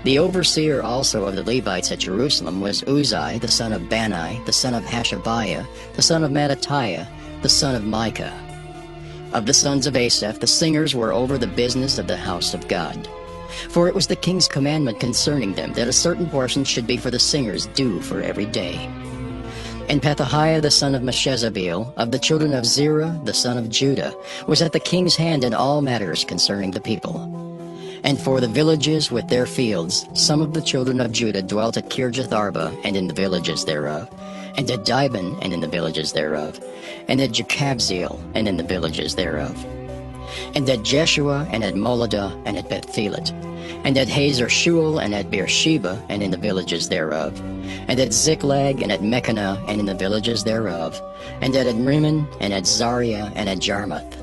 The overseer also of the Levites at Jerusalem was Uzai, the son of Bani, the son of Hashabiah, the son of Mattatiah, the son of Micah. Of the sons of Asaph, the singers were over the business of the house of God. For it was the king's commandment concerning them that a certain portion should be for the singers due for every day. And Pethahiah the son of Meshezabeel, of the children of Zerah the son of Judah, was at the king's hand in all matters concerning the people. And for the villages with their fields, some of the children of Judah dwelt at Kirjath Arba, and in the villages thereof, and at Dibon, and in the villages thereof, and at Jekabzeel, and in the villages thereof, and at Jeshua, and at Moladah, and at Bethphelet, and at Hazer Shual, and at Beersheba, and in the villages thereof, and at Ziklag, and at Mechanah, and in the villages thereof, and at Adrimmon, and at Zaria, and at Jarmuth,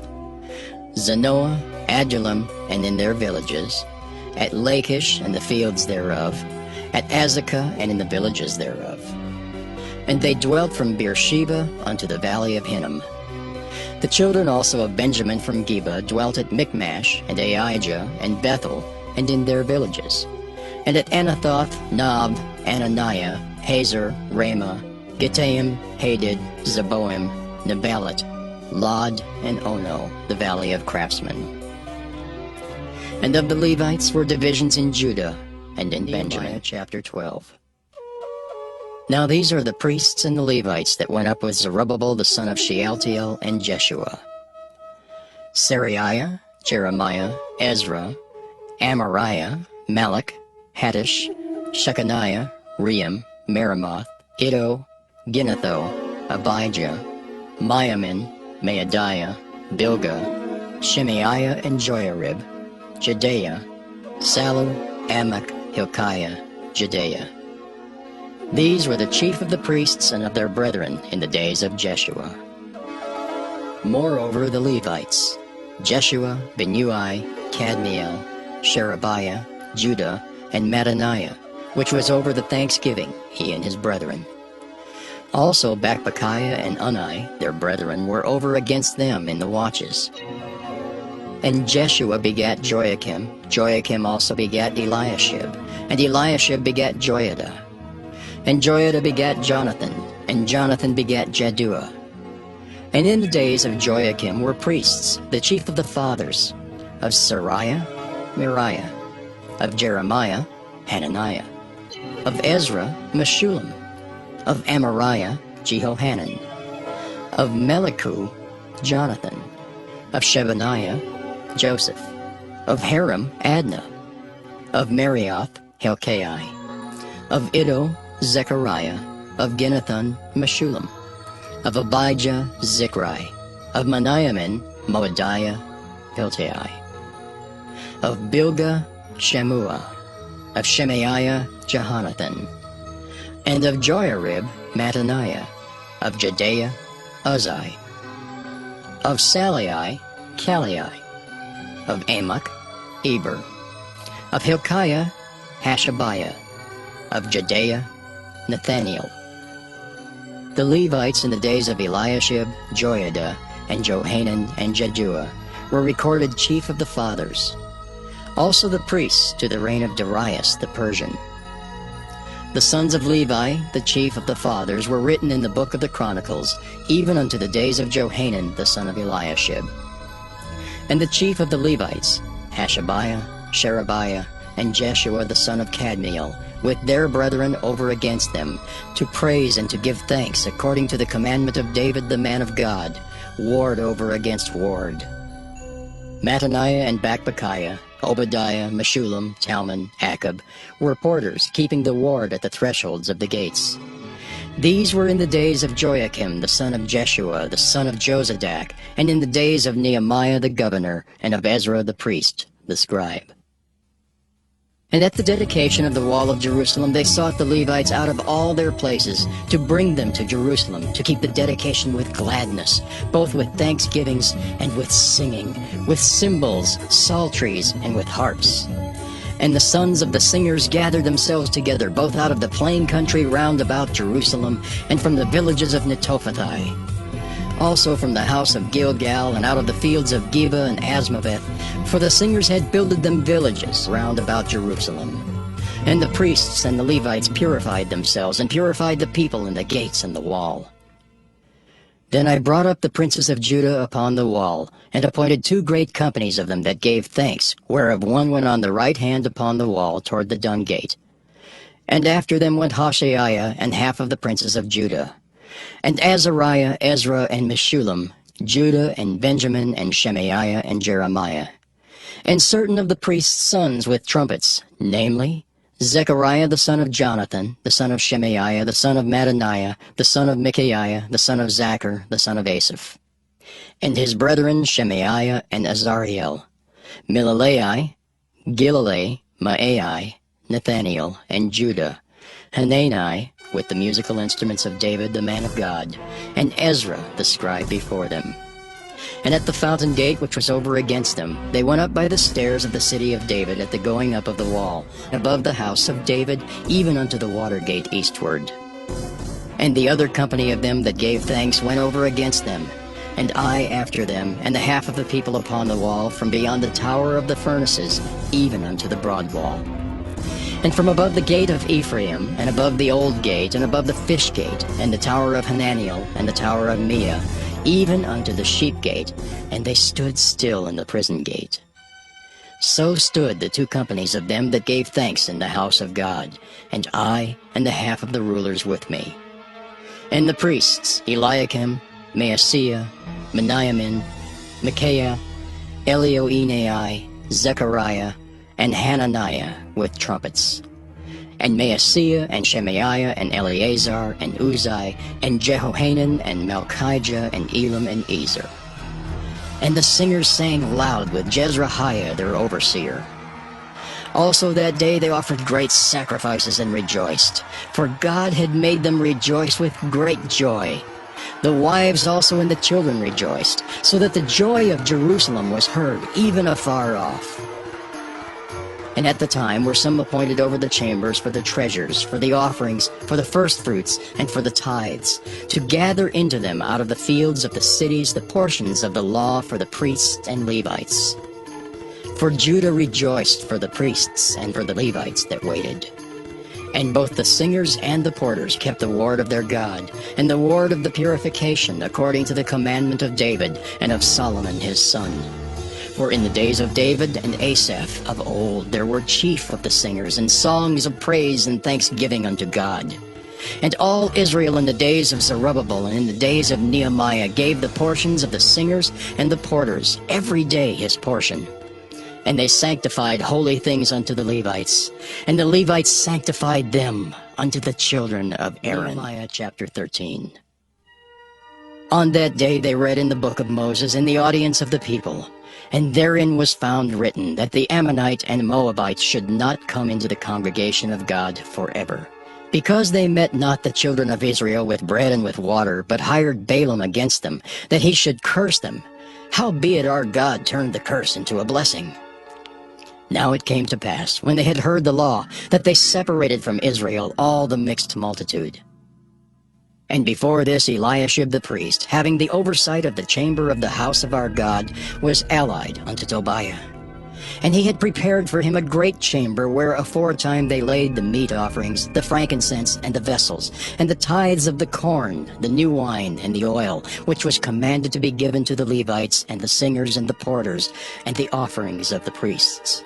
Zanoah, Adullam, and in their villages, at Lachish, and the fields thereof, at Azekah, and in the villages thereof. And they dwelt from Beersheba unto the valley of Hinnom. The children also of Benjamin from Geba dwelt at Michmash, and Aijah, and Bethel, and in their villages, and at Anathoth, Nob, Ananiah, Hazer, Ramah, Gittaim, Hadid, Zeboim, Nebalat, Lod, and Ono, the valley of craftsmen. And of the Levites were divisions in Judah and in Benjamin. Chapter 12. Now these are the priests and the Levites that went up with Zerubbabel the son of Shealtiel and Jeshua: Seraiah, Jeremiah, Ezra, Amariah, Malach, Hattush, Shechaniah, Ream, Meremoth, Iddo, Ginnetho, Abijah, Miamin, Maadiah, Bilgah, Shemaiah and Joiarib, Jedaiah, Sallu, Amok, Hilkiah, Jedaiah. These were the chief of the priests and of their brethren in the days of Jeshua. Moreover, the Levites, Jeshua, Binnui, Kadmiel, Sherebiah, Judah, and Mattaniah, which was over the thanksgiving, he and his brethren. Also Bakbukiah and Unai, their brethren, were over against them in the watches. And Jeshua begat Joachim, Joachim also begat Eliashib, and Eliashib begat Joiada. And Joiada begat Jonathan, and Jonathan begat Jaddua. And in the days of Joachim were priests, the chief of the fathers, of Seraiah, Meriah, of Jeremiah, Hananiah, of Ezra, Meshullam, of Amariah, Jehohanan, of Melichu, Jonathan, of Shebaniah, Joseph, of Haram, Adnah, of Merioth, Helkai, of Iddo, Zechariah, of Ginnethon, Meshullam, of Abijah, Zichri, of Meniamin, Moadiah, Piltai, of Bilgah, Shemua, of Shemaiah, Jehonathan, and of Joiarib, Mattaniah, Of Judea, Uzzi. Of Salai, Kalai. Of Amok, Eber. Of Hilkiah, Hashabiah. Of Judea, Nathaniel. The Levites in the days of Eliashib, Joiada, and Johanan, and Jeduah were recorded chief of the fathers. Also the priests to the reign of Darius the Persian. The sons of Levi, the chief of the fathers, were written in the book of the Chronicles, even unto the days of Johanan the son of Eliashib. And the chief of the Levites, Hashabiah, Sherebiah, and Jeshua the son of Kadmiel, with their brethren over against them, to praise and to give thanks according to the commandment of David the man of God, ward over against ward. Mattaniah and Bakbukiah, Obadiah, Meshullam, Talmon, Akab, were porters keeping the ward at the thresholds of the gates. These were in the days of Joachim the son of Jeshua the son of Josadak, and in the days of Nehemiah the governor, and of Ezra the priest, the scribe. And at the dedication of the wall of Jerusalem they sought the Levites out of all their places to bring them to Jerusalem, to keep the dedication with gladness, both with thanksgivings and with singing, with cymbals, psalteries, and with harps. And the sons of the singers gathered themselves together, both out of the plain country round about Jerusalem, and from the villages of Netophathi. Also from the house of Gilgal, and out of the fields of Geba and Asmaveth, for the singers had builded them villages round about Jerusalem. And the priests and the Levites purified themselves, and purified the people in the gates and the wall. Then I brought up the princes of Judah upon the wall, and appointed 2 great companies of them that gave thanks, whereof one went on the right hand upon the wall toward the dung gate. And after them went Hoshaiah and half of the princes of Judah. And Azariah, Ezra, and Meshullam, Judah, and Benjamin, and Shemaiah, and Jeremiah. And certain of the priests' sons with trumpets, namely, Zechariah the son of Jonathan, the son of Shemaiah, the son of Mattaniah, the son of Micaiah, the son of Zachar, the son of Asaph. And his brethren Shemaiah and Azariel, Milalai, Gilalai, Maai, Nathaniel, and Judah, Hanani, with the musical instruments of David the man of God, and Ezra the scribe before them. And at the fountain gate which was over against them, they went up by the stairs of the city of David at the going up of the wall, above the house of David, even unto the water gate eastward. And the other company of them that gave thanks went over against them, and I after them, and the half of the people upon the wall, from beyond the tower of the furnaces, even unto the broad wall. And from above the gate of Ephraim, and above the old gate, and above the fish gate, and the tower of Hananiel, and the tower of Meah, even unto the sheep gate, and they stood still in the prison gate. So stood the 2 companies of them that gave thanks in the house of God, and I and the half of the rulers with me. And the priests, Eliakim, Maaseiah, Meniamin, Micaiah, Elioenai, Zechariah, and Hananiah with trumpets. And Maaseiah, and Shemaiah, and Eleazar, and Uzzi, and Jehohanan, and Malchijah, and Elam, and Ezer. And the singers sang loud with Jezrahiah their overseer. Also that day they offered great sacrifices and rejoiced, for God had made them rejoice with great joy. The wives also and the children rejoiced, so that the joy of Jerusalem was heard even afar off. And at the time were some appointed over the chambers for the treasures, for the offerings, for the firstfruits, and for the tithes, to gather into them out of the fields of the cities the portions of the law for the priests and Levites. For Judah rejoiced for the priests and for the Levites that waited. And both the singers and the porters kept the ward of their God, and the ward of the purification, according to the commandment of David and of Solomon his son. For in the days of David and Asaph of old there were chief of the singers, and songs of praise and thanksgiving unto God. And all Israel in the days of Zerubbabel and in the days of Nehemiah gave the portions of the singers and the porters, every day his portion. And they sanctified holy things unto the Levites, and the Levites sanctified them unto the children of Aaron. Nehemiah chapter 13. On that day they read in the book of Moses in the audience of the people, and therein was found written that the Ammonite and Moabites should not come into the congregation of God forever, Because they met not the children of Israel with bread and with water, but hired Balaam against them, that he should curse them, howbeit our God turned the curse into a blessing. Now it came to pass, when they had heard the law, that they separated from Israel all the mixed multitude. And before this Eliashib the priest, having the oversight of the chamber of the house of our God, was allied unto Tobiah. And he had prepared for him a great chamber, where aforetime they laid the meat offerings, the frankincense, and the vessels, and the tithes of the corn, the new wine, and the oil, which was commanded to be given to the Levites, and the singers, and the porters, and the offerings of the priests.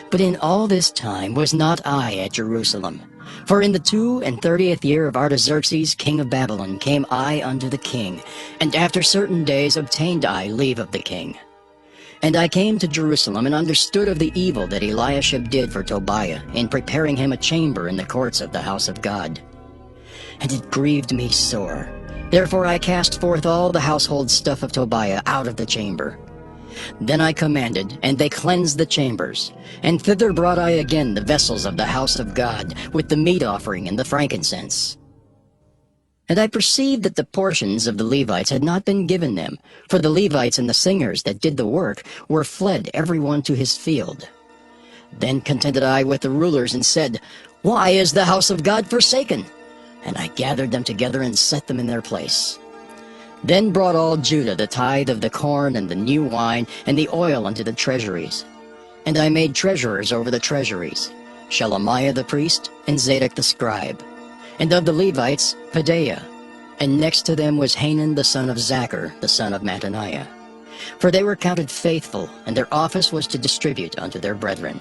But in all this time was not I at Jerusalem. For in the 32nd year of Artaxerxes king of Babylon came I unto the king, and after certain days obtained I leave of the king. And I came to Jerusalem, and understood of the evil that Eliashib did for Tobiah, in preparing him a chamber in the courts of the house of God. And it grieved me sore. Therefore I cast forth all the household stuff of Tobiah out of the chamber. Then I commanded, and they cleansed the chambers. And thither brought I again the vessels of the house of God, with the meat offering and the frankincense. And I perceived that the portions of the Levites had not been given them, for the Levites and the singers that did the work were fled every one to his field. Then contended I with the rulers, and said, Why is the house of God forsaken? And I gathered them together, and set them in their place. Then brought all Judah the tithe of the corn, and the new wine, and the oil unto the treasuries. And I made treasurers over the treasuries, Shelemiah the priest, and Zadok the scribe. And of the Levites, Pedaiah, and next to them was Hanan the son of Zachar, the son of Mattaniah. For they were counted faithful, and their office was to distribute unto their brethren.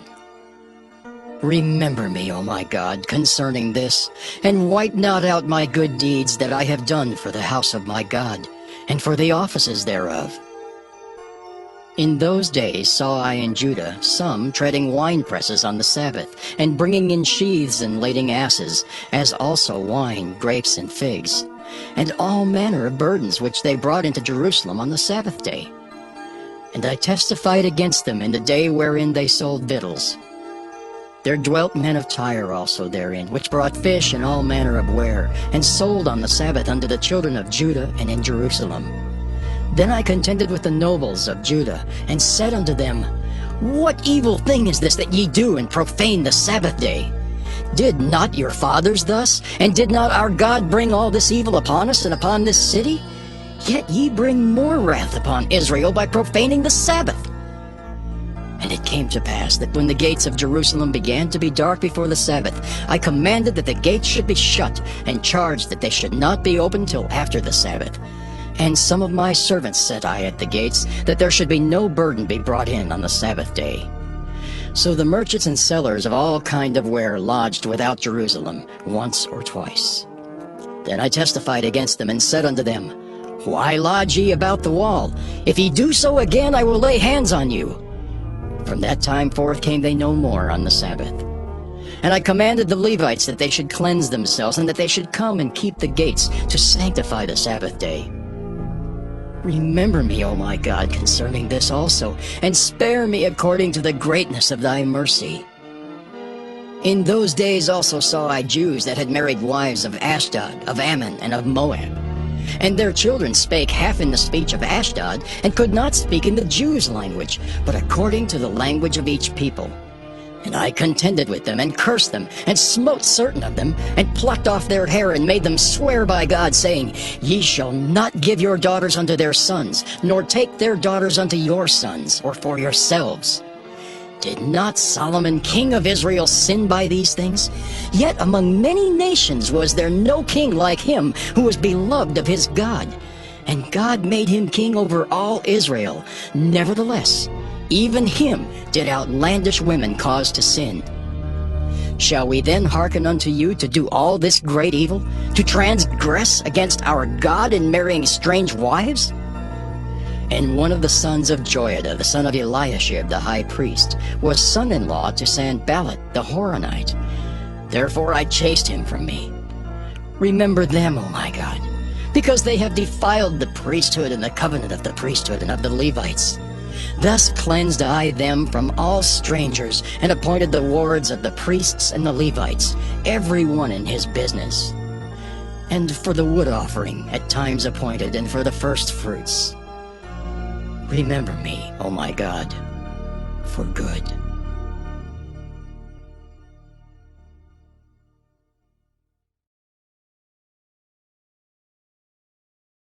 Remember me, O my God, concerning this, and wipe not out my good deeds that I have done for the house of my God, and for the offices thereof. In those days saw I in Judah some treading winepresses on the Sabbath, and bringing in sheaths and lading asses, as also wine, grapes, and figs, and all manner of burdens which they brought into Jerusalem on the Sabbath day. And I testified against them in the day wherein they sold victuals. There dwelt men of Tyre also therein, which brought fish and all manner of ware, and sold on the Sabbath unto the children of Judah and in Jerusalem. Then I contended with the nobles of Judah, and said unto them, What evil thing is this that ye do, and profane the Sabbath day? Did not your fathers thus? And did not our God bring all this evil upon us and upon this city? Yet ye bring more wrath upon Israel by profaning the Sabbath. And it came to pass that when the gates of Jerusalem began to be dark before the Sabbath, I commanded that the gates should be shut, and charged that they should not be opened till after the Sabbath. And some of my servants set I at the gates, that there should be no burden be brought in on the Sabbath day. So the merchants and sellers of all kind of ware lodged without Jerusalem, once or twice. Then I testified against them, and said unto them, Why lodge ye about the wall? If ye do so again, I will lay hands on you. From that time forth came they no more on the Sabbath. And I commanded the Levites that they should cleanse themselves, and that they should come and keep the gates, to sanctify the Sabbath day. Remember me, O my God, concerning this also, and spare me according to the greatness of thy mercy. In those days also saw I Jews that had married wives of Ashdod, of Ammon, and of Moab. And their children spake half in the speech of Ashdod, and could not speak in the Jews' language, but according to the language of each people. And I contended with them, and cursed them, and smote certain of them, and plucked off their hair, and made them swear by God, saying, Ye shall not give your daughters unto their sons, nor take their daughters unto your sons, or for yourselves. Did not Solomon king of Israel sin by these things? Yet among many nations was there no king like him, who was beloved of his God. And God made him king over all Israel. Nevertheless, even him did outlandish women cause to sin. Shall we then hearken unto you to do all this great evil, to transgress against our God in marrying strange wives? And one of the sons of Joiada, the son of Eliashib the high priest, was son-in-law to Sanballat the Horonite. Therefore I chased him from me. Remember them, O my God, because they have defiled the priesthood and the covenant of the priesthood and of the Levites. Thus cleansed I them from all strangers, and appointed the wards of the priests and the Levites, every one in his business. And for the wood offering at times appointed, and for the first fruits. Remember me, O my God, for good.